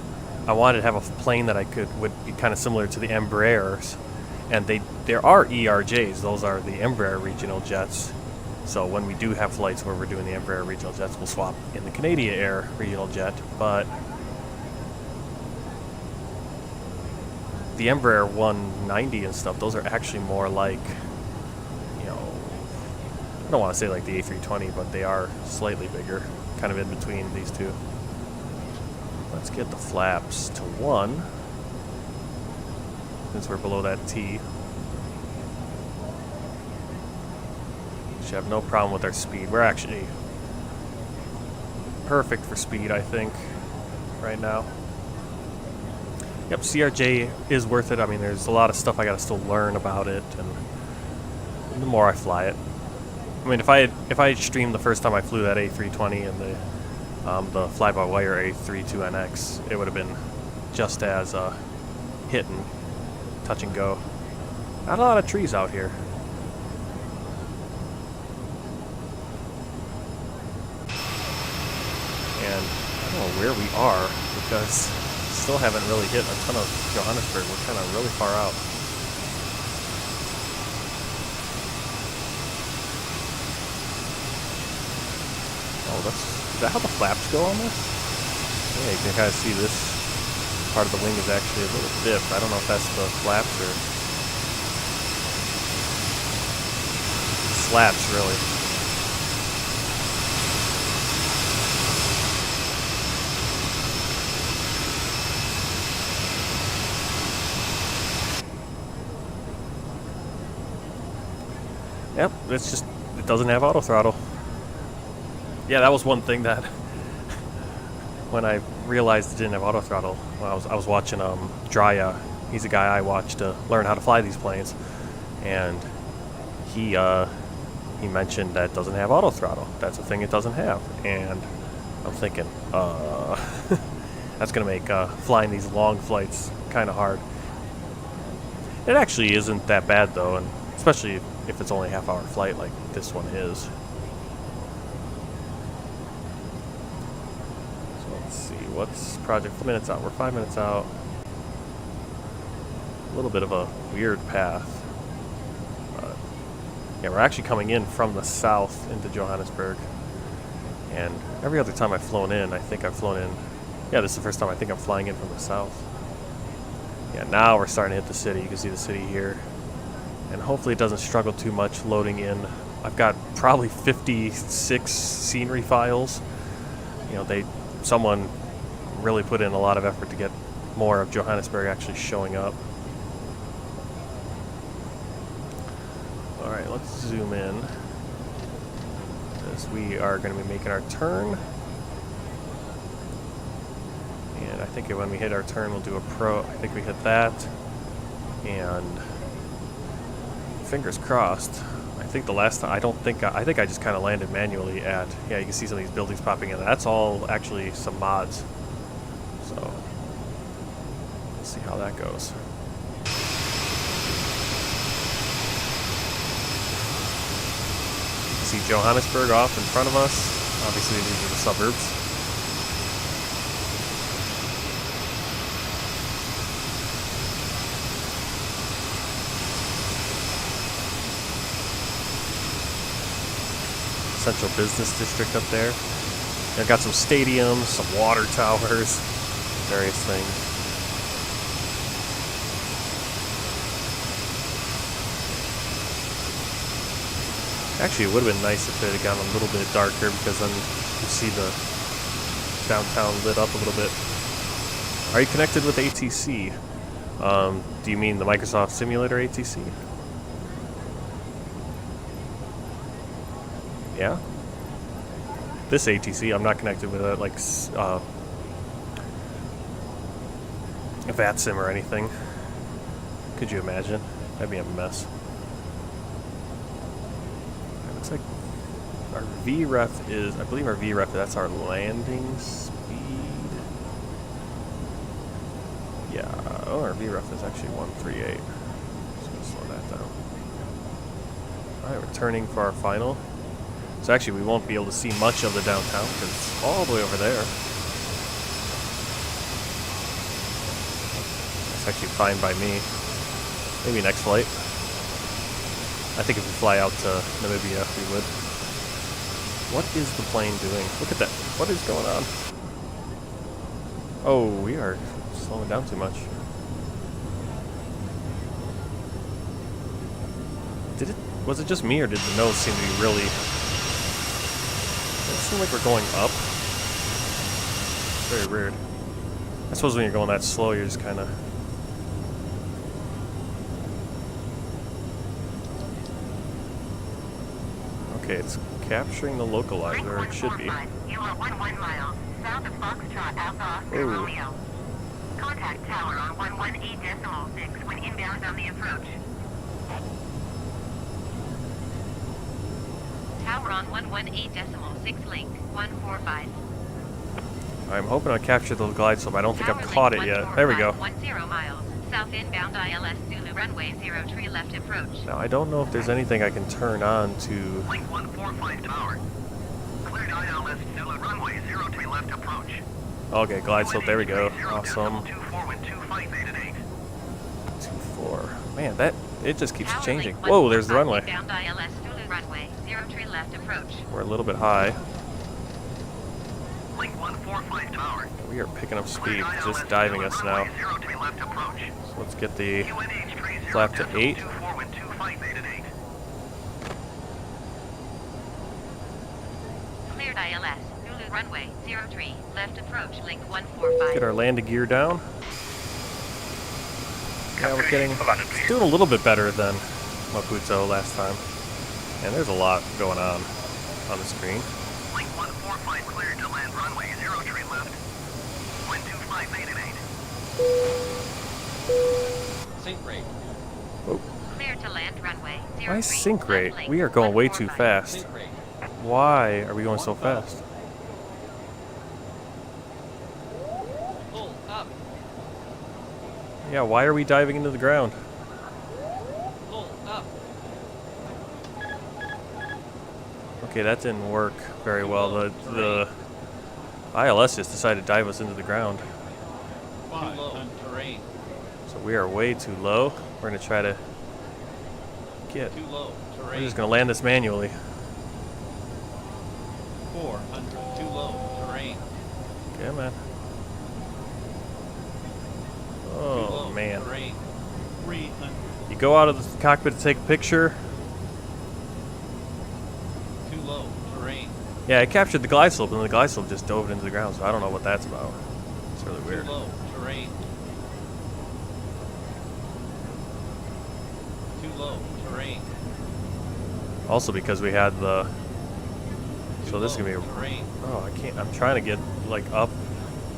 I wanted to have a plane that would be kind of similar to the Embraers, and there are ERJs. Those are the Embraer regional jets. So when we do have flights where we're doing the Embraer regional jets, we'll swap in the Canadian Air regional jet. But the Embraer 190 and stuff, those are actually more like, you know, I don't want to say like the A320, but they are slightly bigger, kind of in between these two. Let's get the flaps to 1, since we're below that T. Should have no problem with our speed. We're actually perfect for speed, I think, right now. Yep, CRJ is worth it. I mean, there's a lot of stuff I gotta still learn about it, and the more I fly it. I mean, if I had streamed the first time I flew that A320 and the FlyByWire A32NX, it would have been just as hit and touch and go. Not a lot of trees out here. And I don't know where we are because still haven't really hit a ton of Johannesburg. We're kind of really far out. Oh, is that how the flaps go on this? Yeah, you can kind of see this part of the wing is actually a little dipped. I don't know if that's the flaps or slats, really. Yep, it's just, it doesn't have auto throttle. Yeah, that was one thing that when I realized it didn't have auto throttle, when I was watching Drya. He's a guy I watch to learn how to fly these planes, and he mentioned that it doesn't have auto throttle. That's a thing it doesn't have, and I'm thinking, that's gonna make flying these long flights kind of hard. It actually isn't that bad though, and especially if it's only a half-hour flight like this one is. So let's see, what's project minutes out? We're 5 minutes out. A little bit of a weird path. But yeah, we're actually coming in from the south into Johannesburg. And every other time I've flown in, I think I've flown in... Yeah, this is the first time I think I'm flying in from the south. Yeah, now we're starting to hit the city. You can see the city here. And hopefully it doesn't struggle too much loading in. I've got probably 56 scenery files. You know, someone really put in a lot of effort to get more of Johannesburg actually showing up. Alright, let's zoom in, as we are going to be making our turn. And I think when we hit our turn, we'll do a pro. I think we hit that. And fingers crossed. I think the last time, I think I just kind of landed manually at, yeah, you can see some of these buildings popping in. That's all actually some mods. see how that goes. You can see Johannesburg off in front of us. Obviously, these are the suburbs. Central business district up there. I've got some stadiums, some water towers, various things. Actually, it would have been nice if it had gotten a little bit darker, because then you see the downtown lit up a little bit. Are you connected with ATC? Do you mean the Microsoft Simulator ATC? Yeah? This ATC, I'm not connected with a, like, a VATSIM or anything. Could you imagine? That'd be a mess. It looks like our VREF is, I believe our VREF, that's our landing speed. Yeah, oh, our VREF is actually 138. Just gonna slow that down. Alright, returning for our final. So actually, we won't be able to see much of the downtown because it's all the way over there. That's actually fine by me. Maybe next flight. I think if we fly out to Namibia, we would. What is the plane doing? Look at that. What is going on? Oh, we are slowing down too much. Did it? Was it just me, or did the nose seem to be really... It seems like we're going up. Very weird. I suppose when you're going that slow, you're just kind of... Okay, it's capturing the localizer, or it should be. You are 11 miles south of Foxtrot Alpha Oscar Romeo. Contact tower on 118.6 when inbound on the approach. Tower on 118.6 link 145. I'm hoping I captured the glide slope. I don't think I've caught it yet. There we go. 10 miles south inbound ILS Zulu runway 03 left approach. Now I don't know if there's anything I can turn on to. Link 145 tower. Cleared ILS Zulu runway 03 left approach. Okay, glide slope. There we go. Awesome. 24. Man, that it just keeps changing. Whoa, there's the runway. Inbound ILS Zulu runway 03 left approach. We're a little bit high. Link 145 tower. We are picking up speed, just diving us now. So let's get the flap to 8. Cleared ILS Zulu runway 03 left approach link 145. Get our landing gear down. Yeah, we're getting, it's doing a little bit better than Maputo last time. And there's a lot going on the screen. Link 145 cleared to land runway 03 left. Wind 25 made at 8. Sync rate. Oh. Clear to land runway 03. Why sync rate? We are going way too fast. Sync rate. Why are we going so fast? Pull up. Yeah, why are we diving into the ground? Pull up. Okay, that didn't work very well. The ILS just decided to dive us into the ground. Too low on terrain. So we are way too low. We're going to try to get... Too low We're terrain. just going to land this manually. 400. Too low terrain. Okay, man. Too Oh, low man. terrain. 300. You go out of the cockpit to take a picture. Too low terrain. Yeah, I captured the glide slope, and the glide slope just dove into the ground, so I don't know what that's about. It's really weird. Too low terrain. Too low terrain. Also because we had the... Too So this is low going to be... terrain. Oh, I can't... I'm trying to get, like, up.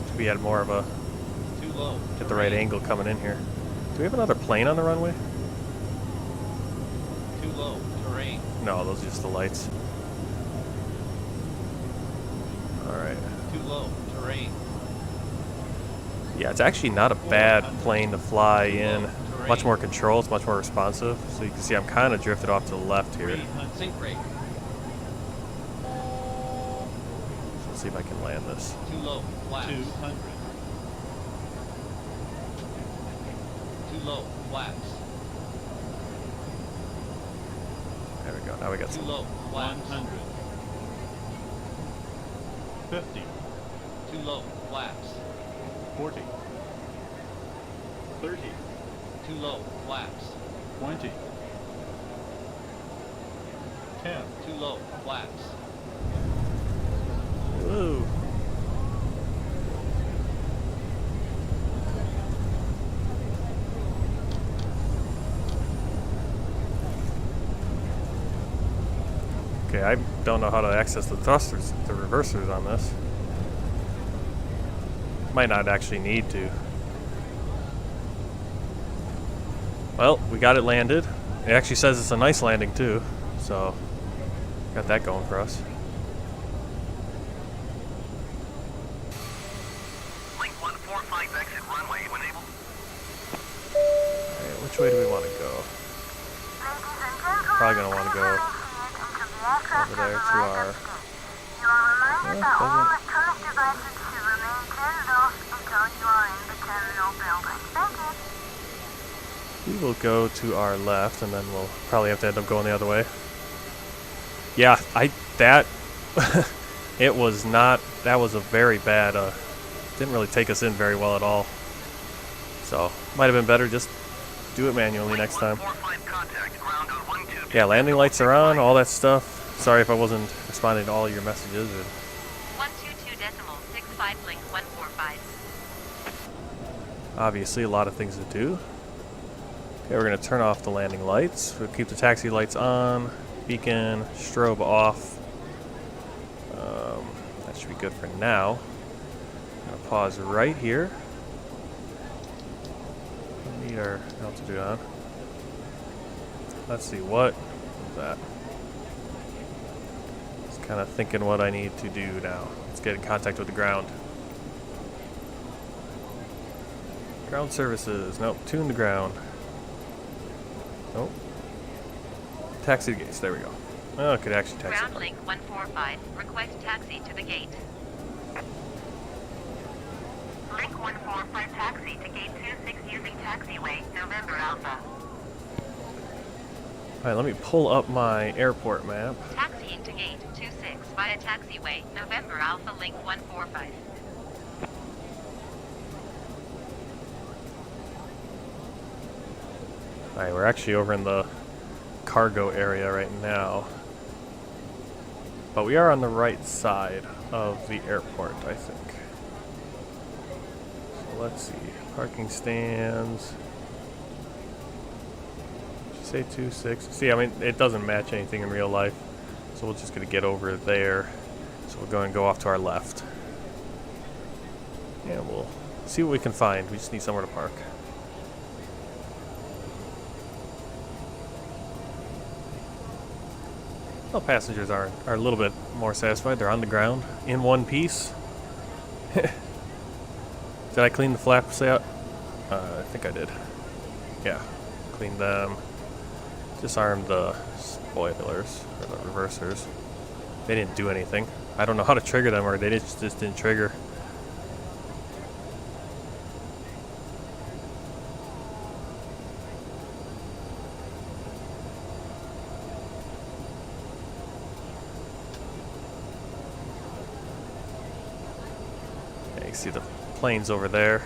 So we had more of a... Too low. Get the right angle coming in here. Do we have another plane on the runway? Too low terrain. No, those are just the lights. Alright. Too low terrain. Yeah, it's actually not a bad plane to fly in. Much more control, it's much more responsive. So you can see I'm kind of drifted off to the left here. Sync rate. So let's see if I can land this. Too low. Flaps. 200. Too low. Flaps. There we go. Now we got Too some. low. Flaps. 100. 50. Too low. Flaps. 40. 30. Too low. Flaps. 20. 10. Too low. Flaps. Woo. Okay, I don't know how to access the thrusters, the reversers on this. Might not actually need to. Well, we got it landed. It actually says it's a nice landing too, so got that going for us. Link 145 exit runway when able. Alright, which way do we want to go? Probably gonna want to go over there to our. You are reminded that all doesn't- electronic devices should remain turned off until you are in the terminal building. Thank you. We will go to our left, and then we'll probably have to end up going the other way. Yeah, that it was not. That was a very bad. Didn't really take us in very well at all. So might have been better just do it manually next time. 145 contact, ground on 122. Yeah, landing lights are on, all that stuff. Sorry if I wasn't responding to all your messages. 122.65 link 145. Obviously, a lot of things to do. Okay, we're going to turn off the landing lights. We'll keep the taxi lights on, beacon, strobe off. That should be good for now. I'm going to pause right here. We need our altitude on. Let's see, what is that? Just kind of thinking what I need to do now. Let's get in contact with the ground. Ground services. Nope, tune the ground. Nope. Taxi to gates. There we go. Oh, I could actually taxi. Ground link 145. Request taxi to the gate. Link 145 taxi to gate 26 using taxiway November Alpha. Alright, let me pull up my airport map. Taxiing to gate 26 via taxiway November Alpha link 145. Alright, we're actually over in the cargo area right now. But we are on the right side of the airport, I think. So let's see. Parking stands. Did you say 2.6? See, I mean, it doesn't match anything in real life. So we're just going to get over there. So we're going to go off to our left. And we'll see what we can find. We just need somewhere to park. Well, passengers are a little bit more satisfied. They're on the ground in one piece. Did I clean the flaps out? I think I did. Yeah, cleaned them. Disarmed the spoilers or the reversers. They didn't do anything. I don't know how to trigger them, or they just didn't trigger. You see the planes over there.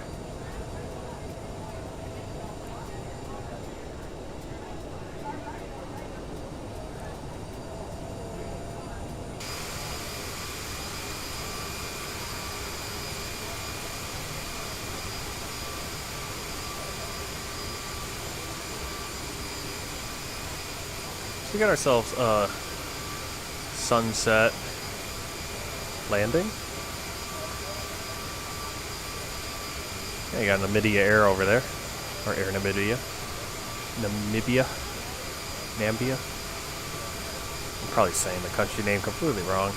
So we got ourselves a sunset landing. Yeah, you got Namibia Air over there. Or Air Namibia. Namibia. Nambia. I'm probably saying the country name completely wrong.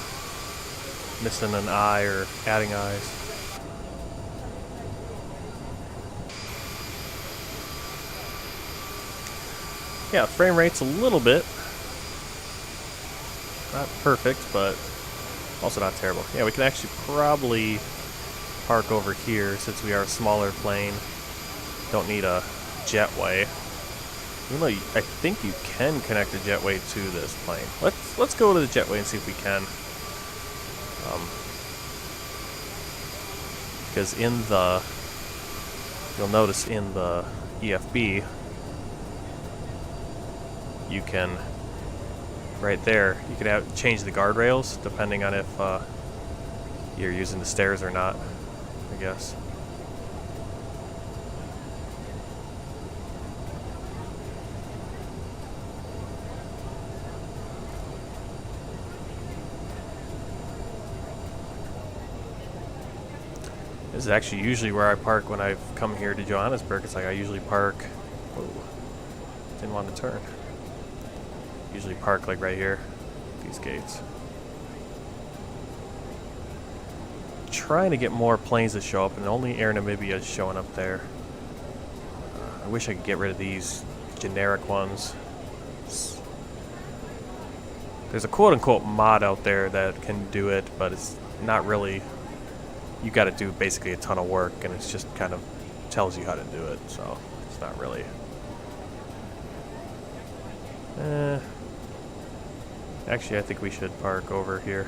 Missing an I or adding I's. Yeah, frame rate's a little bit not perfect, but also not terrible. Yeah, we can actually probably park over here since we are a smaller plane. Don't need a jetway. Even though I think you can connect a jetway to this plane. Let's go to the jetway and see if we can. Because you'll notice in the EFB, you can, right there, you can change the guardrails depending on if you're using the stairs or not, I guess. This is actually usually where I park when I've come here to Johannesburg. It's like I usually park... Whoa, didn't want to turn. Usually park like right here, these gates. Trying to get more planes to show up, and only Air Namibia is showing up there. I wish I could get rid of these generic ones. There's a quote-unquote mod out there that can do it, but it's not really... You got to do basically a ton of work, and it's just kind of tells you how to do it, so it's not really... Actually, I think we should park over here.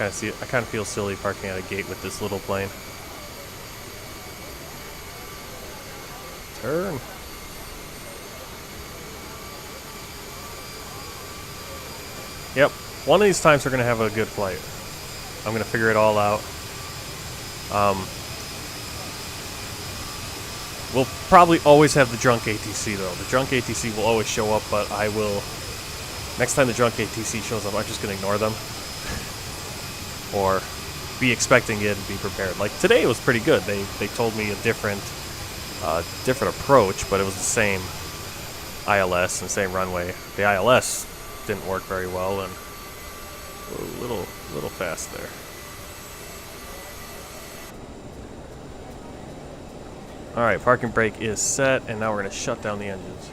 I kind of feel silly parking at a gate with this little plane. Turn. Yep, one of these times we're going to have a good flight. I'm going to figure it all out. We'll probably always have the drunk ATC though. The drunk ATC will always show up, but I will... Next time the drunk ATC shows up, I'm just going to ignore them. Or be expecting it and be prepared. Like today was pretty good. They told me a different approach, but it was the same ILS and same runway. The ILS didn't work very well and a little fast there. Alright, parking brake is set, and now we're going to shut down the engines.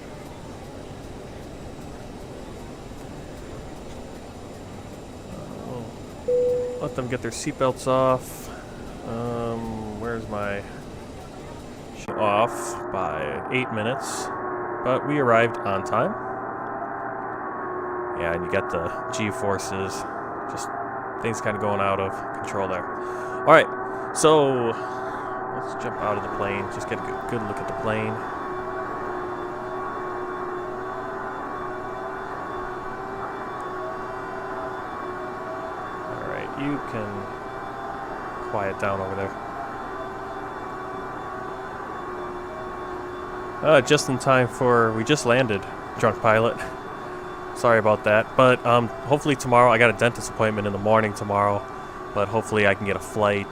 Let them get their seatbelts off. Where's my... Off by 8 minutes, but we arrived on time. Yeah, and you got the G-forces, just things kind of going out of control there. Alright, so let's jump out of the plane, just get a good look at the plane. Alright, you can quiet down over there. Just in time for... We just landed, drunk pilot. Sorry about that, but hopefully tomorrow, I got a dentist appointment in the morning tomorrow, but hopefully I can get a flight,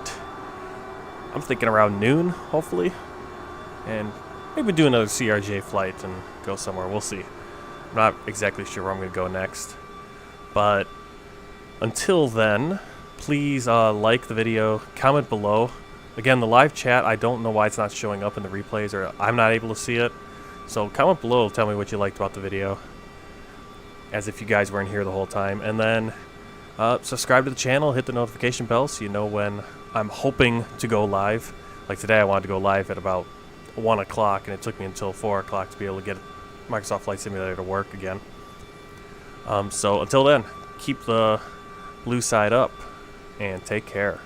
I'm thinking around noon, hopefully, and maybe do another CRJ flight and go somewhere, we'll see. I'm not exactly sure where I'm going to go next, but until then, please like the video, comment below. Again, the live chat, I don't know why it's not showing up in the replays, or I'm not able to see it, so comment below, tell me what you liked about the video. As if you guys weren't here the whole time. And then subscribe to the channel, hit the notification bell so you know when I'm hoping to go live. Like today I wanted to go live at about 1 o'clock and it took me until 4 o'clock to be able to get Microsoft Flight Simulator to work again. So until then, keep the blue side up and take care.